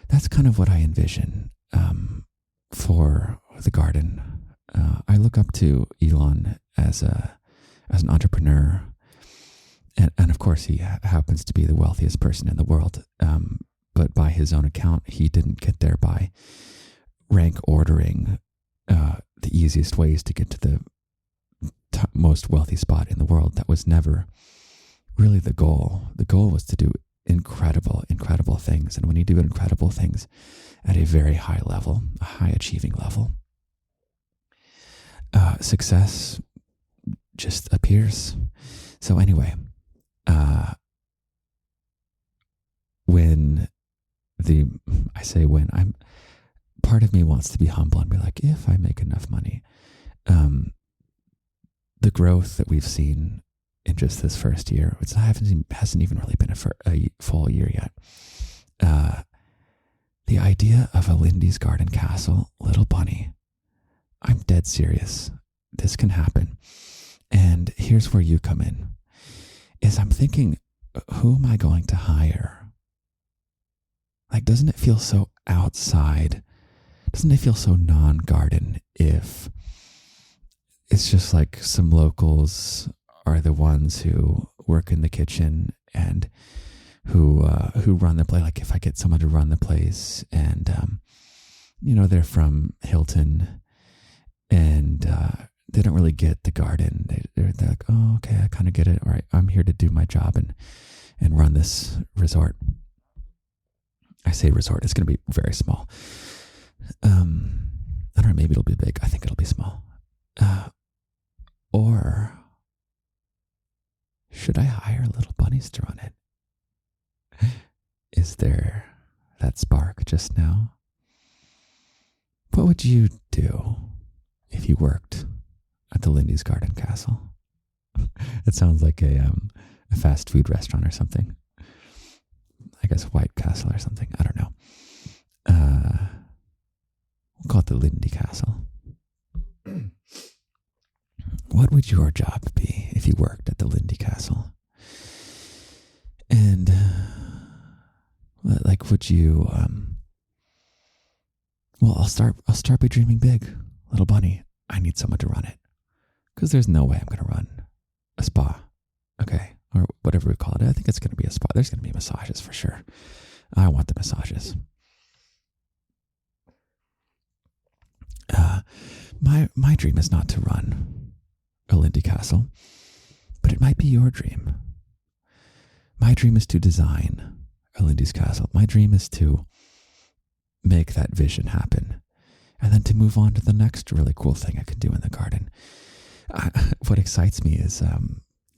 that's kind of what I envision for the garden. I look up to Elon as an entrepreneur. And of course, he happens to be the wealthiest person in the world. But by his own account, he didn't get there by rank ordering the easiest ways to get to the most wealthy spot in the world. That was never really the goal. The goal was to do incredible, incredible things. And when you do incredible things at a very high level, a high achieving level, success just appears. So anyway, part of me wants to be humble and be like, if I make enough money, the growth that we've seen in just this first year, it hasn't even really been a full year yet. The idea of a Lindy's Garden Castle, Little Bunny, I'm dead serious. This can happen. And here's where you come in, is I'm thinking, who am I going to hire? Like, doesn't it feel so outside? Doesn't it feel so non-garden if it's just like some locals are the ones who work in the kitchen and who run the place? Like, if I get someone to run the place and, they're from Hilton and they don't really get the garden. They're like, oh, okay, I kind of get it. All right, I'm here to do my job and run this resort. I say resort, it's going to be very small. I don't know, maybe it'll be big. I think it'll be small. Or should I hire little bunnies to run it? Is there that spark just now? What would you do if you worked at the Lindy's Garden Castle? It sounds like a fast food restaurant or something. I guess White Castle or something. I don't know. We'll call it the Lindy Castle. What would your job be if you worked at the Lindy Castle? And would you? Well, I'll start by dreaming big, Little Bunny. I need someone to run it, because there's no way I'm going to run a spa. Okay. Or whatever we call it. I think it's going to be a spa. There's going to be massages for sure. I want the massages. My dream is not to run a Lindy Castle, but it might be your dream. My dream is to design a Lindy's Castle. My dream is to make that vision happen, and then to move on to the next really cool thing I could do in the garden. What excites me is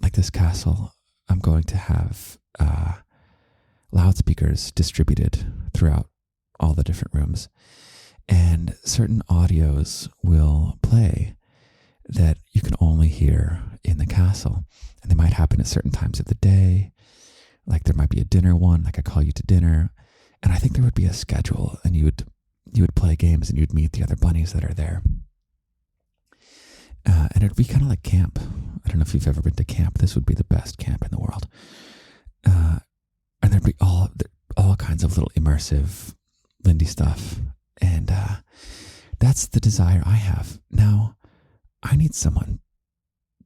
like this castle, I'm going to have loudspeakers distributed throughout all the different rooms, and certain audios will play that you can only hear in the castle, and they might happen at certain times of the day. Like there might be a dinner one, like I call you to dinner, and I think there would be a schedule, and you would play games, and you'd meet the other bunnies that are there. And it'd be kind of like camp. I don't know if you've ever been to camp. This would be the best camp in the world. And there'd be all kinds of little immersive Lindy stuff. And that's the desire I have. Now, I need someone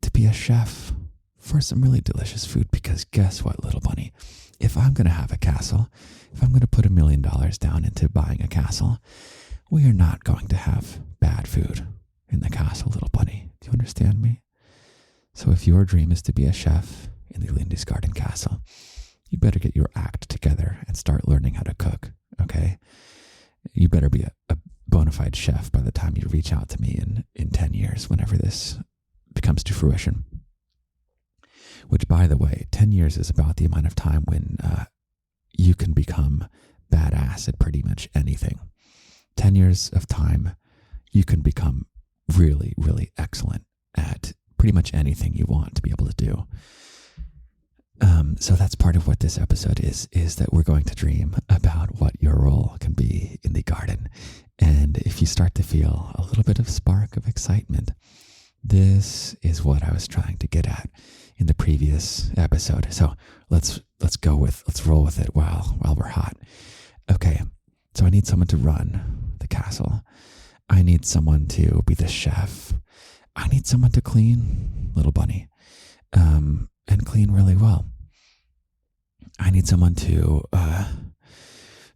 to be a chef for some really delicious food, because guess what, little bunny? If I'm going to have a castle, if I'm going to put $1 million down into buying a castle, we are not going to have bad food in the castle, little bunny. Do you understand me? So if your dream is to be a chef in the Lindy's Garden Castle, you better get your act together and start learning how to cook, okay? You better be a bona fide chef by the time you reach out to me in 10 years, whenever this comes to fruition. Which, by the way, 10 years is about the amount of time when you can become badass at pretty much anything. 10 years of time, you can become really, really excellent at pretty much anything you want to be able to do. So that's part of what this episode is that we're going to dream about what your role can be in the garden. And if you start to feel a little bit of spark of excitement, this is what I was trying to get at in the previous episode. So let's roll with it while we're hot. Okay, so I need someone to run the castle. I need someone to be the chef. I need someone to clean, little bunny, and clean really well. I need someone to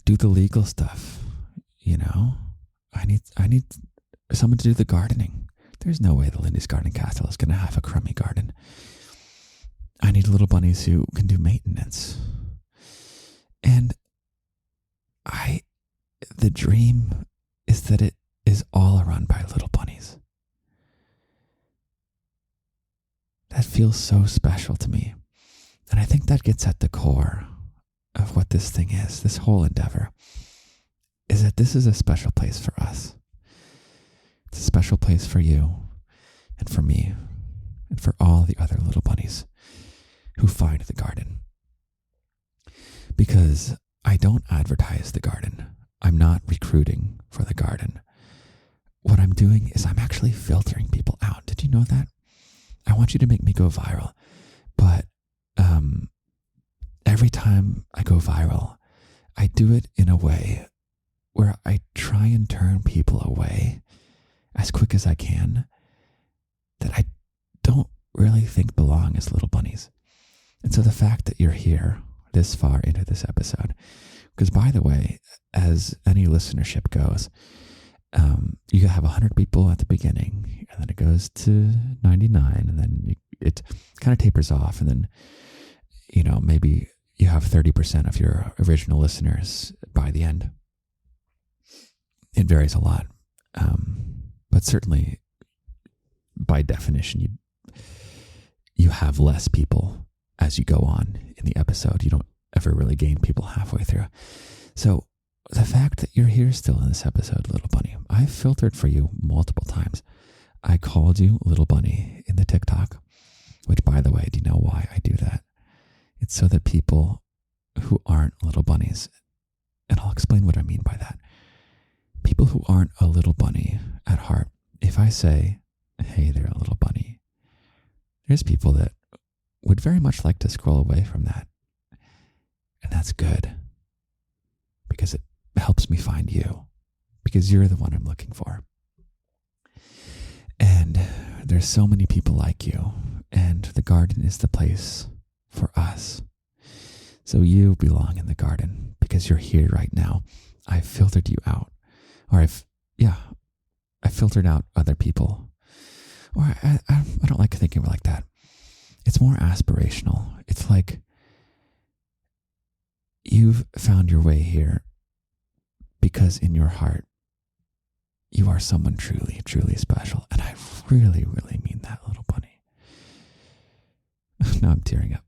do the legal stuff, you know? I need someone to do the gardening. There's no way the Lindy's Garden Castle is going to have a crummy garden. I need little bunnies who can do maintenance. And the dream is that it is all run by little bunnies. That feels so special to me. And I think that gets at the core of what this thing is, this whole endeavor, is that this is a special place for us. It's a special place for you and for me and for all the other little bunnies who find the garden. Because I don't advertise the garden. I'm not recruiting for the garden. What I'm doing is I'm actually filtering people out. Did you know that? I want you to make me go viral. But every time I go viral, I do it in a way where I try and turn people away as quick as I can that I don't really think belong as little bunnies. And so the fact that you're here this far into this episode, because by the way, as any listenership goes, you have 100 people at the beginning, and then it goes to 99, and then it kind of tapers off, and then, maybe you have 30% of your original listeners by the end. It varies a lot. But certainly, by definition, you have less people as you go on in the episode. You don't ever really gain people halfway through. So the fact that you're here still in this episode, little bunny, I've filtered for you multiple times. I called you little bunny in the TikTok, which, by the way, do you know why I do that? It's so that people who aren't little bunnies, and I'll explain what I mean by that. People who aren't a little bunny at heart, if I say, hey, they're a little bunny, there's people that would very much like to scroll away from that. And that's good, because it helps me find you, because you're the one I'm looking for. And there's so many people like you, and the garden is the place for us. So you belong in the garden because you're here right now. I've filtered you out. Or I filtered out other people. Or I don't like thinking of it like that. It's more aspirational. It's like you've found your way here because in your heart, you are someone truly, truly special. And I really, really mean that, little bunny. Now I'm tearing up.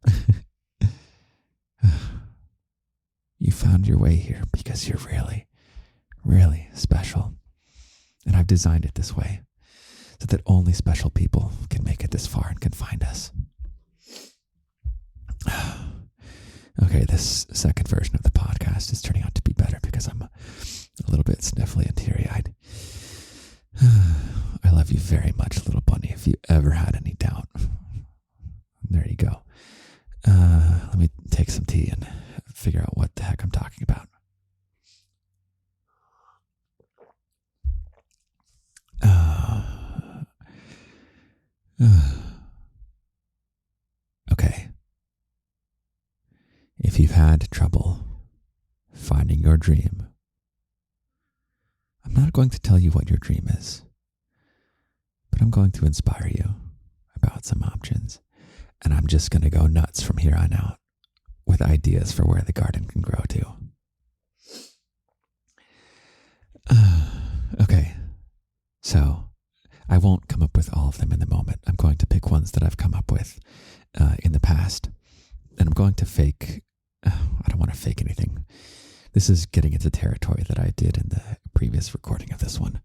You found your way here because you're really, really special. And I've designed it this way so that only special people can make it this far and can find us. Okay, this second version of the podcast is turning out to be better because I'm a little bit sniffly and teary-eyed. I love you very much, little bunny. If you ever had any doubt, there you go. Let me take some tea and figure out what the heck I'm talking about. dream, I'm not going to tell you what your dream is, but I'm going to inspire you about some options. And I'm just going to go nuts from here on out with ideas for where the garden can grow to. Okay, so I won't come up with all of them in the moment. I'm going to pick ones that I've come up with in the past. And I'm going to fake, I don't want to fake anything. This is getting into territory that I did in the previous recording of this one.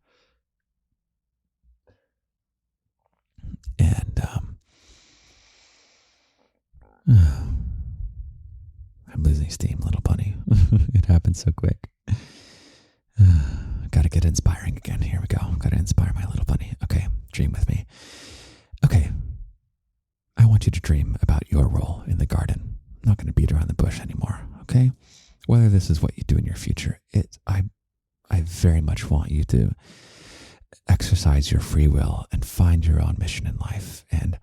And I'm losing steam, little bunny. It happened so quick. Got to get inspiring again. Here we go. Got to inspire my little bunny. Okay, dream with me. Okay, I want you to dream about your role in the garden. I'm not going to beat around the bush anymore, okay? Whether this is what you do in your future, I very much want you to exercise your free will and find your own mission in life and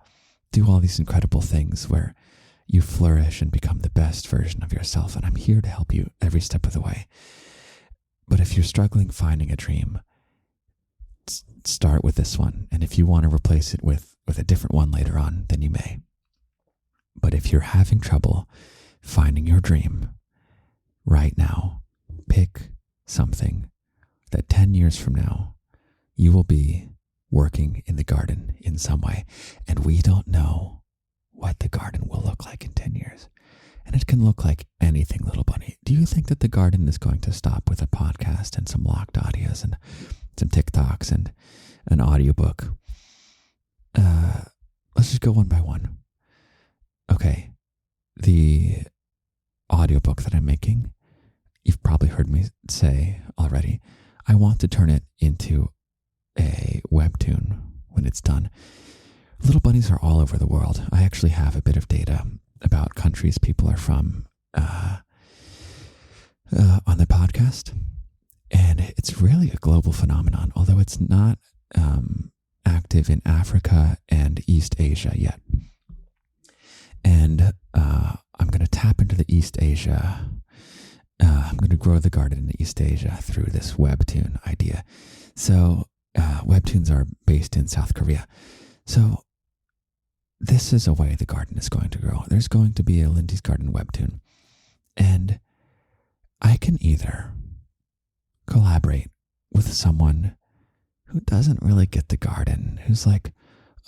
do all these incredible things where you flourish and become the best version of yourself. And I'm here to help you every step of the way. But if you're struggling finding a dream, start with this one. And if you want to replace it with a different one later on, then you may. But if you're having trouble finding your dream right now, pick something that 10 years from now, you will be working in the garden in some way. And we don't know what the garden will look like in 10 years. And it can look like anything, little bunny. Do you think that the garden is going to stop with a podcast and some locked audios and some TikToks and an audiobook? Let's just go one by one. Okay. The audiobook that I'm making, you've probably heard me say already, I want to turn it into a webtoon when it's done. Little bunnies are all over the world. I actually have a bit of data about countries people are from on the podcast. And it's really a global phenomenon, although it's not active in Africa and East Asia yet. And I'm going to tap into the East Asia. I'm going to grow the garden in East Asia through this webtoon idea. So webtoons are based in South Korea. So this is a way the garden is going to grow. There's going to be a Lindy's Garden webtoon. And I can either collaborate with someone who doesn't really get the garden, who's like,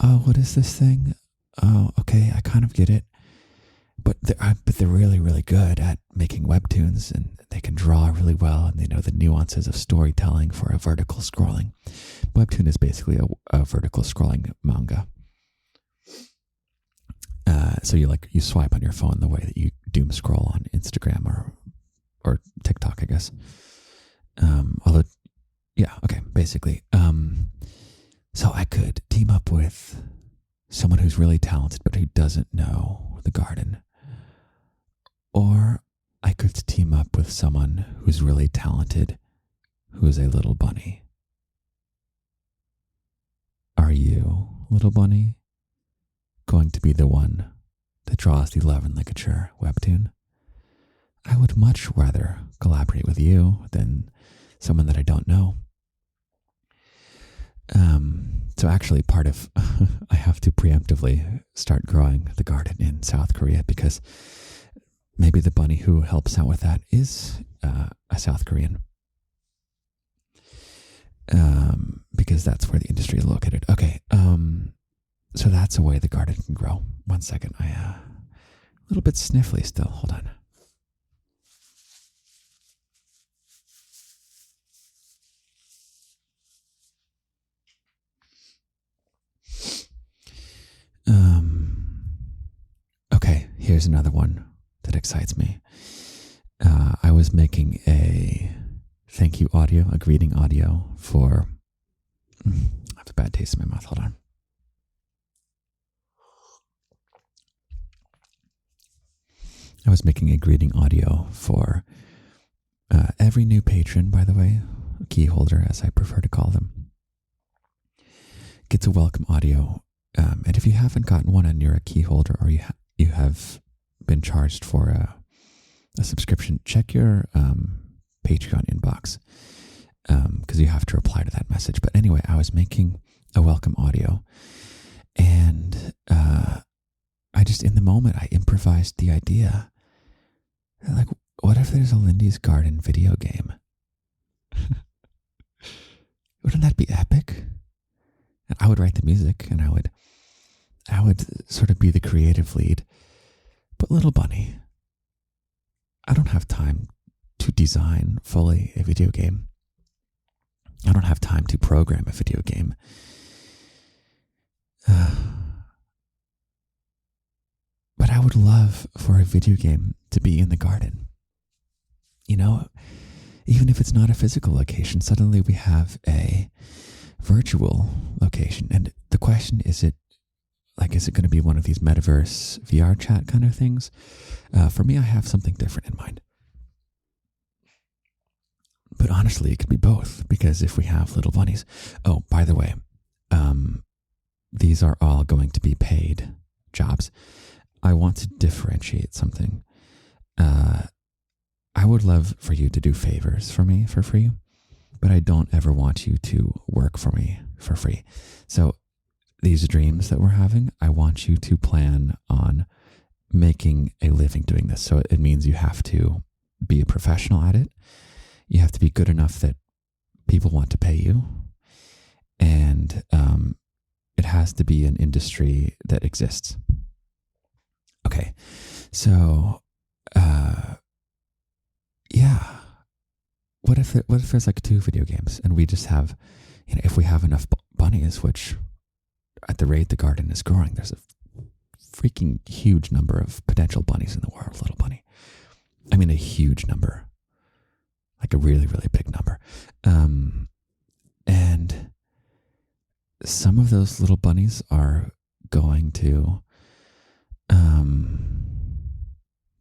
oh, what is this thing? Oh, okay, I kind of get it. But they're really, really good at making webtoons, and they can draw really well, and they know the nuances of storytelling for a vertical scrolling. Webtoon is basically a vertical scrolling manga. So you swipe on your phone the way that you doom scroll on Instagram or TikTok, I guess. Although, yeah, okay, basically. So I could team up with someone who's really talented but who doesn't know the garden. Or I could team up with someone who's really talented, who is a little bunny. Are you, little bunny, going to be the one that draws the Love and Ligature webtoon? I would much rather collaborate with you than someone that I don't know. So actually part of, I have to preemptively start growing the garden in South Korea because maybe the bunny who helps out with that is a South Korean. Because that's where the industry is located. Okay, so that's a way the garden can grow. 1 second, a little bit sniffly still, hold on. Okay, here's another one that excites me. I was making a thank you audio, a greeting audio for, I have a bad taste in my mouth, hold on. I was making a greeting audio for every new patron, by the way, key holder as I prefer to call them, gets a welcome audio. And if you haven't gotten one and you're a key holder or you have been charged for a subscription, check your Patreon inbox, because you have to reply to that message. But anyway, I was making a welcome audio, and I just, in the moment, I improvised the idea. Like, what if there's a Lindy's Garden video game? Wouldn't that be epic? And I would write the music, and I would sort of be the creative lead. But little bunny, I don't have time to design fully a video game. I don't have time to program a video game. But I would love for a video game to be in the garden. You know, even if it's not a physical location, suddenly we have a virtual location. And the question, is it going to be one of these metaverse VR chat kind of things? For me, I have something different in mind. But honestly, it could be both, because if we have little bunnies... Oh, by the way, these are all going to be paid jobs. I want to differentiate something. I would love for you to do favors for me for free, but I don't ever want you to work for me for free. So these dreams that we're having, I want you to plan on making a living doing this. So it means you have to be a professional at it. You have to be good enough that people want to pay you. And it has to be an industry that exists. Okay, so yeah. What if there's like 2 video games, and we just have, if we have enough bunnies, which at the rate the garden is growing, there's a freaking huge number of potential bunnies in the world, little bunny. I mean, a huge number, like a really, really big number. And some of those little bunnies are going to,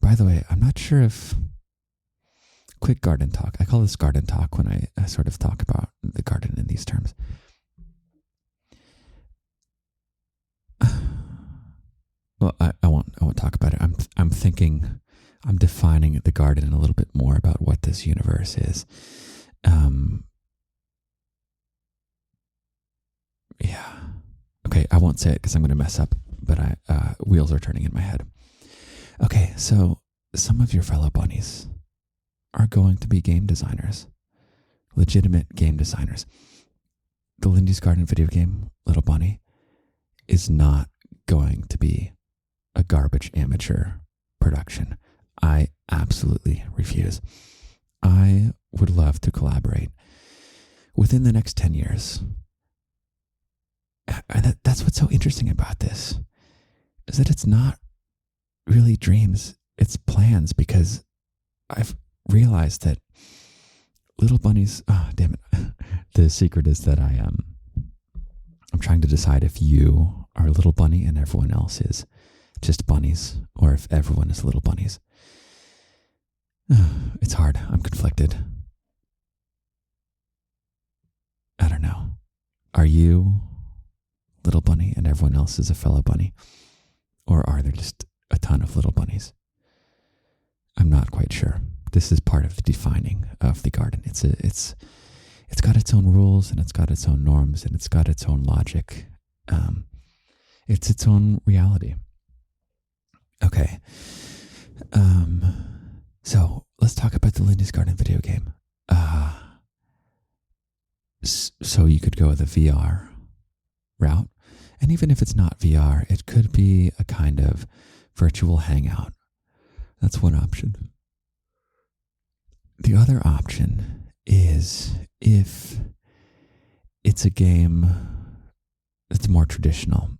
by the way, I'm not sure if, quick garden talk. I call this garden talk when I sort of talk about the garden in these terms. Well, I won't talk about it. I'm thinking, I'm defining the garden a little bit more about what this universe is. Yeah. Okay, I won't say it because I'm going to mess up, but wheels are turning in my head. Okay, so some of your fellow bunnies are going to be game designers, legitimate game designers. The Lindy's Garden video game, Little Bunny, is not going to be a garbage amateur production. I absolutely refuse. I would love to collaborate within the next 10 years. That's what's so interesting about this, is that it's not really dreams, it's plans, because I've realized that little bunnies, damn it. The secret is that I'm trying to decide if you are a little bunny and everyone else is just bunnies, or if everyone is little bunnies. It's hard. I'm conflicted. I don't know. Are you little bunny and everyone else is a fellow bunny? Or are there just a ton of little bunnies? I'm not quite sure. This is part of the defining of the garden. It's got its own rules, and it's got its own norms, and it's got its own logic. It's its own reality. Okay. So let's talk about the Lindy's Garden video game. So you could go the VR route, and even if it's not VR, it could be a kind of virtual hangout. That's one option. The other option is if it's a game that's more traditional,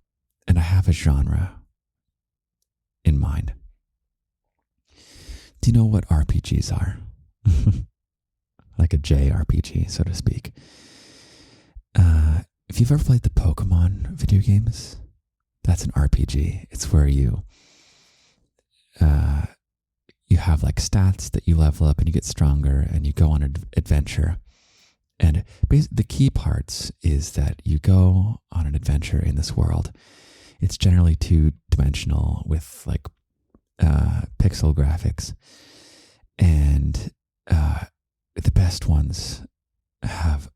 and I have a genre in mind. Do you know what RPGs are? Like a JRPG, so to speak. If you've ever played the Pokemon video games, that's an RPG. It's where you have like stats that you level up and you get stronger and you go on an adventure. And the key parts is that you go on an adventure in this world. It's generally 2-dimensional with like pixel graphics. And the best ones have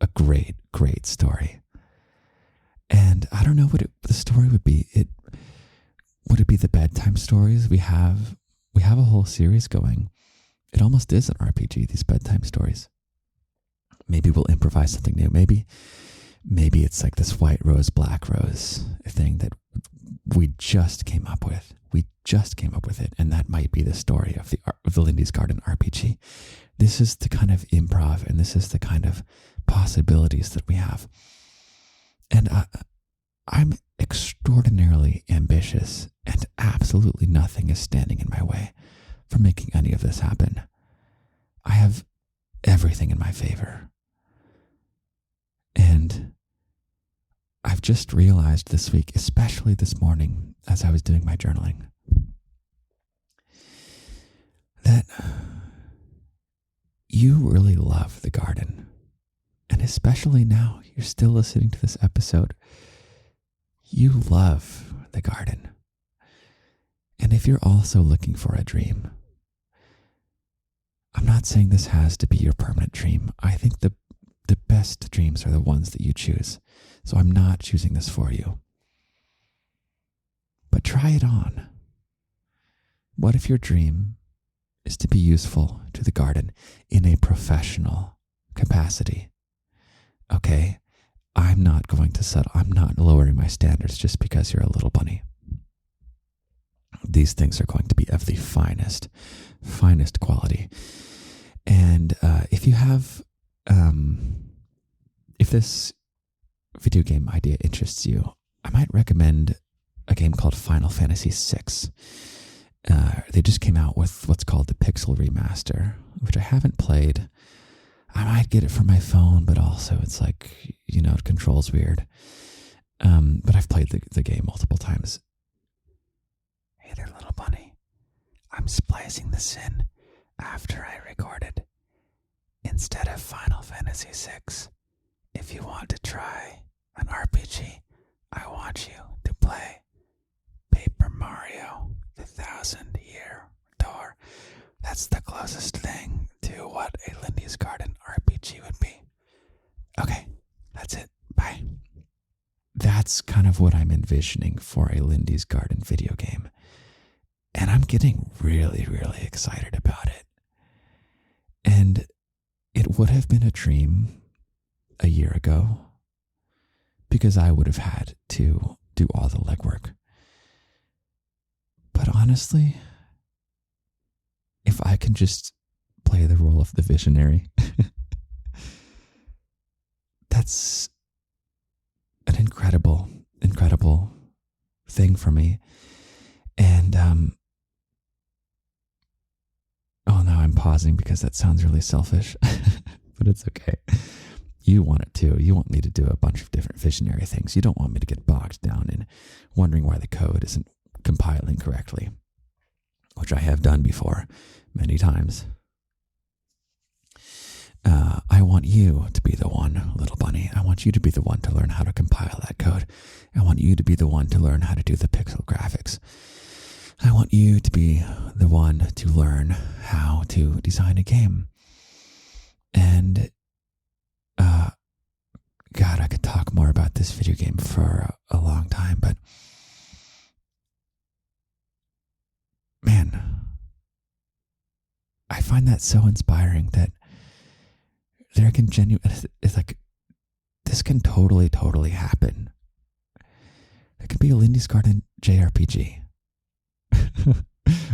a great, great story. And I don't know what the story would be. Would it be the bedtime stories? We have a whole series going. It almost is an RPG, these bedtime stories. Maybe we'll improvise something new. Maybe it's like this white rose, black rose thing that we just came up with. We just came up with it, and that might be the story of the Lindy's Garden RPG. This is the kind of improv, and this is the kind of possibilities that we have. And I'm extraordinarily ambitious, and absolutely nothing is standing in my way for making any of this happen. I have everything in my favor. And I've just realized this week, especially this morning as I was doing my journaling, that you really love the garden. And especially now, you're still listening to this episode. You love the garden. And if you're also looking for a dream, I'm not saying this has to be your permanent dream. I think the best dreams are the ones that you choose. So I'm not choosing this for you. But try it on. What if your dream is to be useful to the garden in a professional capacity? Okay, I'm not lowering my standards just because you're a little bunny. These things are going to be of the finest quality. And if you have, if this video game idea interests you, I might recommend a game called Final Fantasy VI. They just came out with what's called the Pixel Remaster, which I haven't played. I might get it for my phone, but also it's like, it controls weird. But I've played the game multiple times. Hey there, little bunny. I'm splicing this in after I recorded. Instead of Final Fantasy VI, if you want to try an RPG, I want you to play Paper Mario, the 1,000-Year Door. That's the closest thing to what a Lindy's Garden RPG would be. Okay, that's it. Bye. That's kind of what I'm envisioning for a Lindy's Garden video game. And I'm getting really, really excited about it. And it would have been a dream a year ago because I would have had to do all the legwork. But honestly, if I can just play the role of the visionary, that's an incredible thing for me. And now I'm pausing because that sounds really selfish, but it's okay. You want it too. You want me to do a bunch of different visionary things. You don't want me to get bogged down in wondering why the code isn't compiling correctly, which I have done before many times. I want you to be the one, little bunny. I want you to be the one to learn how to compile that code. I want you to be the one to learn how to do the pixel graphics. I want you to be the one to learn how to design a game. And, God, I could talk more about this video game for a long time, but man, I find that so inspiring that there can it's like, this can totally happen. It could be a Lindy's Garden JRPG.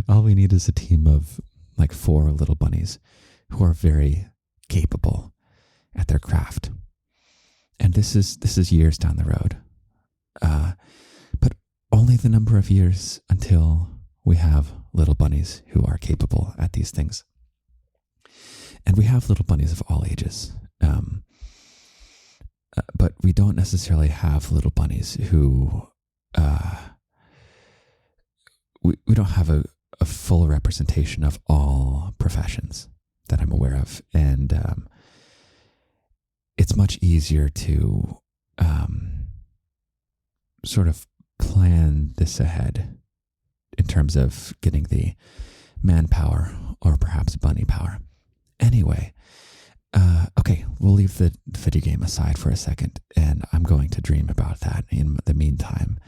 All we need is a team of like 4 little bunnies who are very capable at their craft. And this is years down the road. But only the number of years until we have little bunnies who are capable at these things. And we have little bunnies of all ages. But we don't necessarily have little bunnies who we don't have a full representation of all professions that I'm aware of. And it's much easier to sort of plan this ahead in terms of getting the manpower or perhaps bunny power Anyway, okay, we'll leave the video game aside for a second, and I'm going to dream about that in the meantime,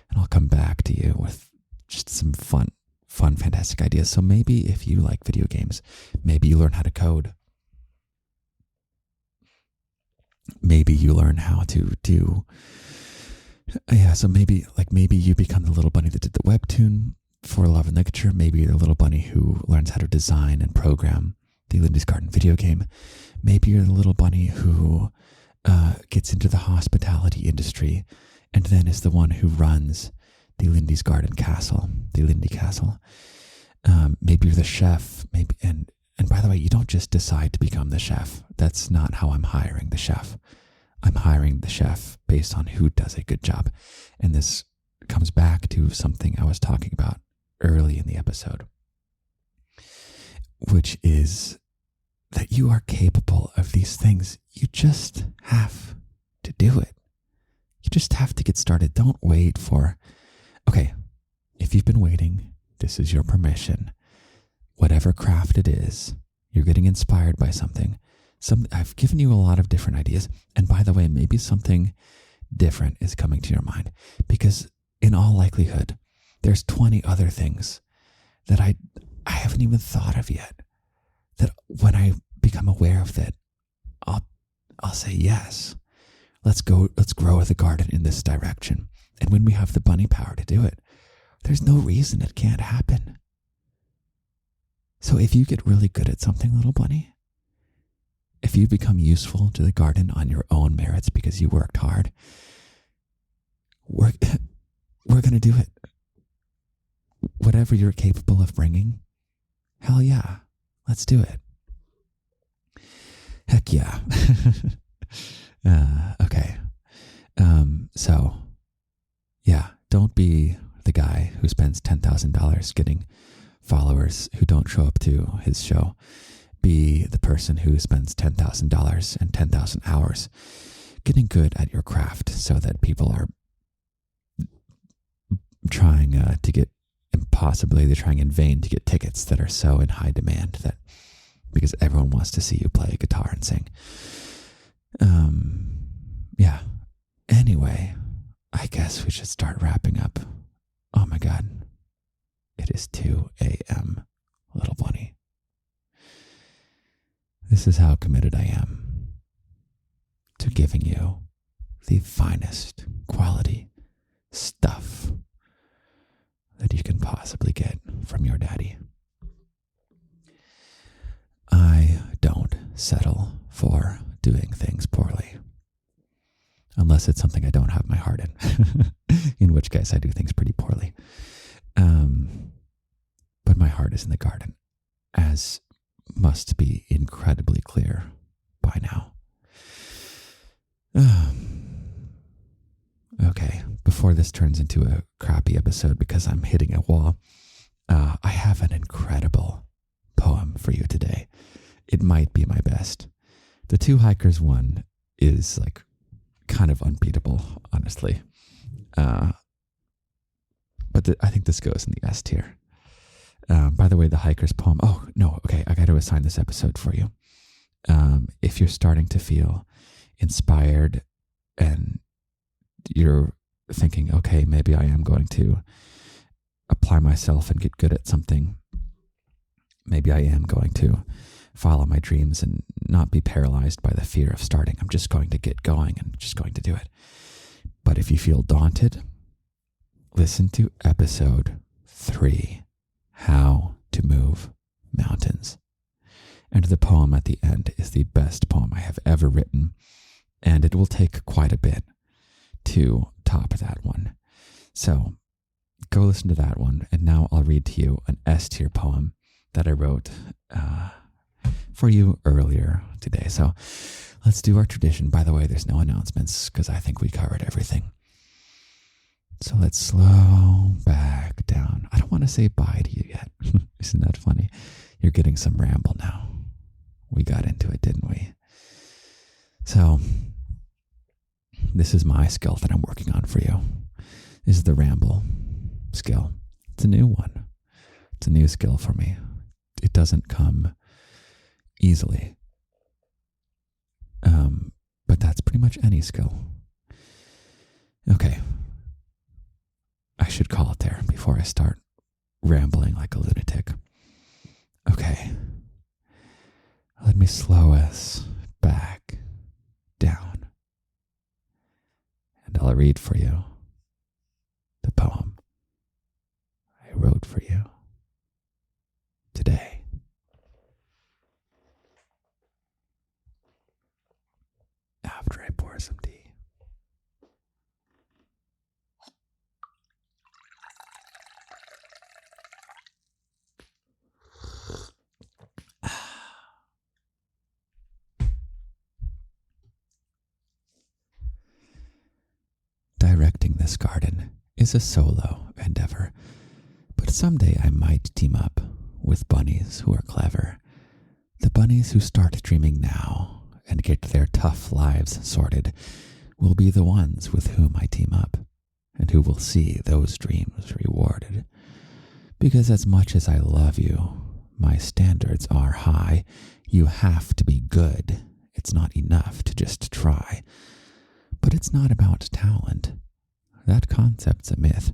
and I'll come back to you with just some fun, fantastic ideas. So maybe if you like video games, maybe you learn how to code. Maybe you learn how to do, so maybe you become the little bunny that did the webtoon for Love and Literature. Maybe you're the little bunny who learns how to design and program the Lindy's Garden video game. Maybe you're the little bunny who gets into the hospitality industry and then is the one who runs the Lindy's Garden Castle, the Lindy Castle. Maybe you're the chef. And by the way, you don't just decide to become the chef. That's not how I'm hiring the chef. I'm hiring the chef based on who does a good job. And this comes back to something I was talking about early in the episode, which is that you are capable of these things. You just have to do it. You just have to get started. Don't wait for, okay, if you've been waiting, this is your permission. Whatever craft it is, you're getting inspired by something. I've given you a lot of different ideas. And by the way, maybe something different is coming to your mind, because in all likelihood, there's 20 other things that I haven't even thought of yet, that when I become aware of that, I'll say, yes, let's grow the garden in this direction. And when we have the bunny power to do it, there's no reason it can't happen. So if you get really good at something, little bunny, if you become useful to the garden on your own merits because you worked hard, we're going to do it. Whatever you're capable of bringing, hell yeah, let's do it. Heck yeah. Okay. So, yeah, don't be the guy who spends $10,000 getting followers who don't show up to his show. Be the person who spends $10,000 and 10,000 hours getting good at your craft, so that people are trying to get, impossibly, they're trying in vain to get tickets that are so in high demand, that because everyone wants to see you play guitar and sing. Yeah. Anyway, I guess we should start wrapping up. Oh my God. It is 2 a.m., little bunny. This is how committed I am to giving you the finest quality stuff that you can possibly get from your daddy. I don't settle for doing things poorly, unless it's something I don't have my heart in which case I do things pretty poorly. But my heart is in the garden, as must be incredibly clear by now. Okay, before this turns into a crappy episode because I'm hitting a wall, I have an incredible poem for you today. It might be my best. The Two Hikers one is like kind of unbeatable, honestly. But I think this goes in the S tier. By the way, the Hikers poem. Oh, no. Okay, I got to assign this episode for you. If you're starting to feel inspired and you're thinking, okay, maybe I am going to apply myself and get good at something. Maybe I am going to follow my dreams and not be paralyzed by the fear of starting. I'm just going to get going and just going to do it. But if you feel daunted, listen to episode 3, How to Move Mountains. And the poem at the end is the best poem I have ever written, and it will take quite a bit to top that one. So go listen to that one, and now I'll read to you an S tier poem that I wrote for you earlier today. So let's do our tradition. By the way, there's no announcements because I think we covered everything. So let's slow back down. I don't want to say bye to you yet. Isn't that funny? You're getting some ramble now. We got into it, didn't we? So this is my skill that I'm working on for you. This is the ramble skill. It's a new one. It's a new skill for me. It doesn't come easily. But that's pretty much any skill. Okay. I should call it there before I start rambling like a lunatic. Okay. Let me slow us back down. And I'll read for you the poem I wrote for you today. After I pour some tea. Directing this garden is a solo endeavor, but someday I might team up with bunnies who are clever. The bunnies who start dreaming now and get their tough lives sorted will be the ones with whom I team up and who will see those dreams rewarded. Because as much as I love you, my standards are high. You have to be good. It's not enough to just try. But it's not about talent. That concept's a myth,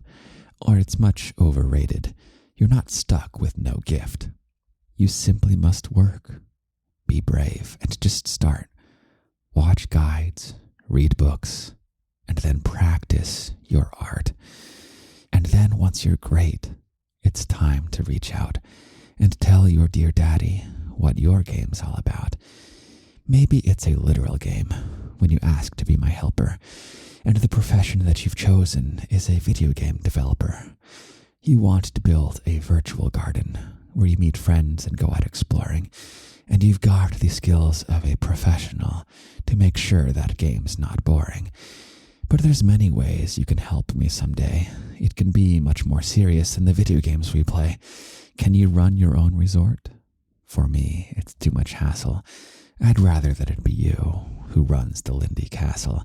or it's much overrated. You're not stuck with no gift. You simply must work. Be brave and just start. Watch guides, read books, and then practice your art. And then once you're great, it's time to reach out and tell your dear daddy what your game's all about. Maybe it's a literal game when you ask to be my helper, and the profession that you've chosen is a video game developer. You want to build a virtual garden where you meet friends and go out exploring, and you've got the skills of a professional to make sure that game's not boring. But there's many ways you can help me someday. It can be much more serious than the video games we play. Can you run your own resort? For me, it's too much hassle. I'd rather that it be you who runs the Lindy Castle.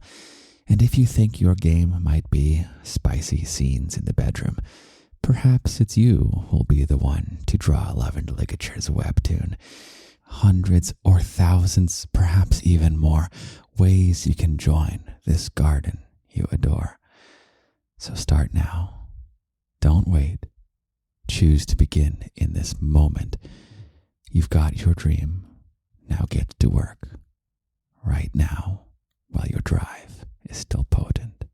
And if you think your game might be spicy scenes in the bedroom, perhaps it's you who'll be the one to draw Love and Ligature's webtoon. Hundreds or thousands, perhaps even more, ways you can join this garden you adore. So start now. Don't wait. Choose to begin in this moment. You've got your dream. Now get to work. Right now, while your drive is still potent.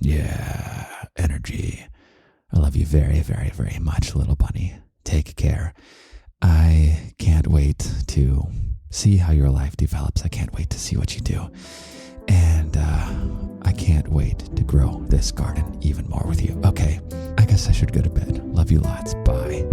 Yeah, energy. I love you very, very, very much, little bunny. Take care. I can't wait to see how your life develops. I can't wait to see what you do. And I can't wait to grow this garden even more with you. Okay, I guess I should go to bed. Love you lots. Bye.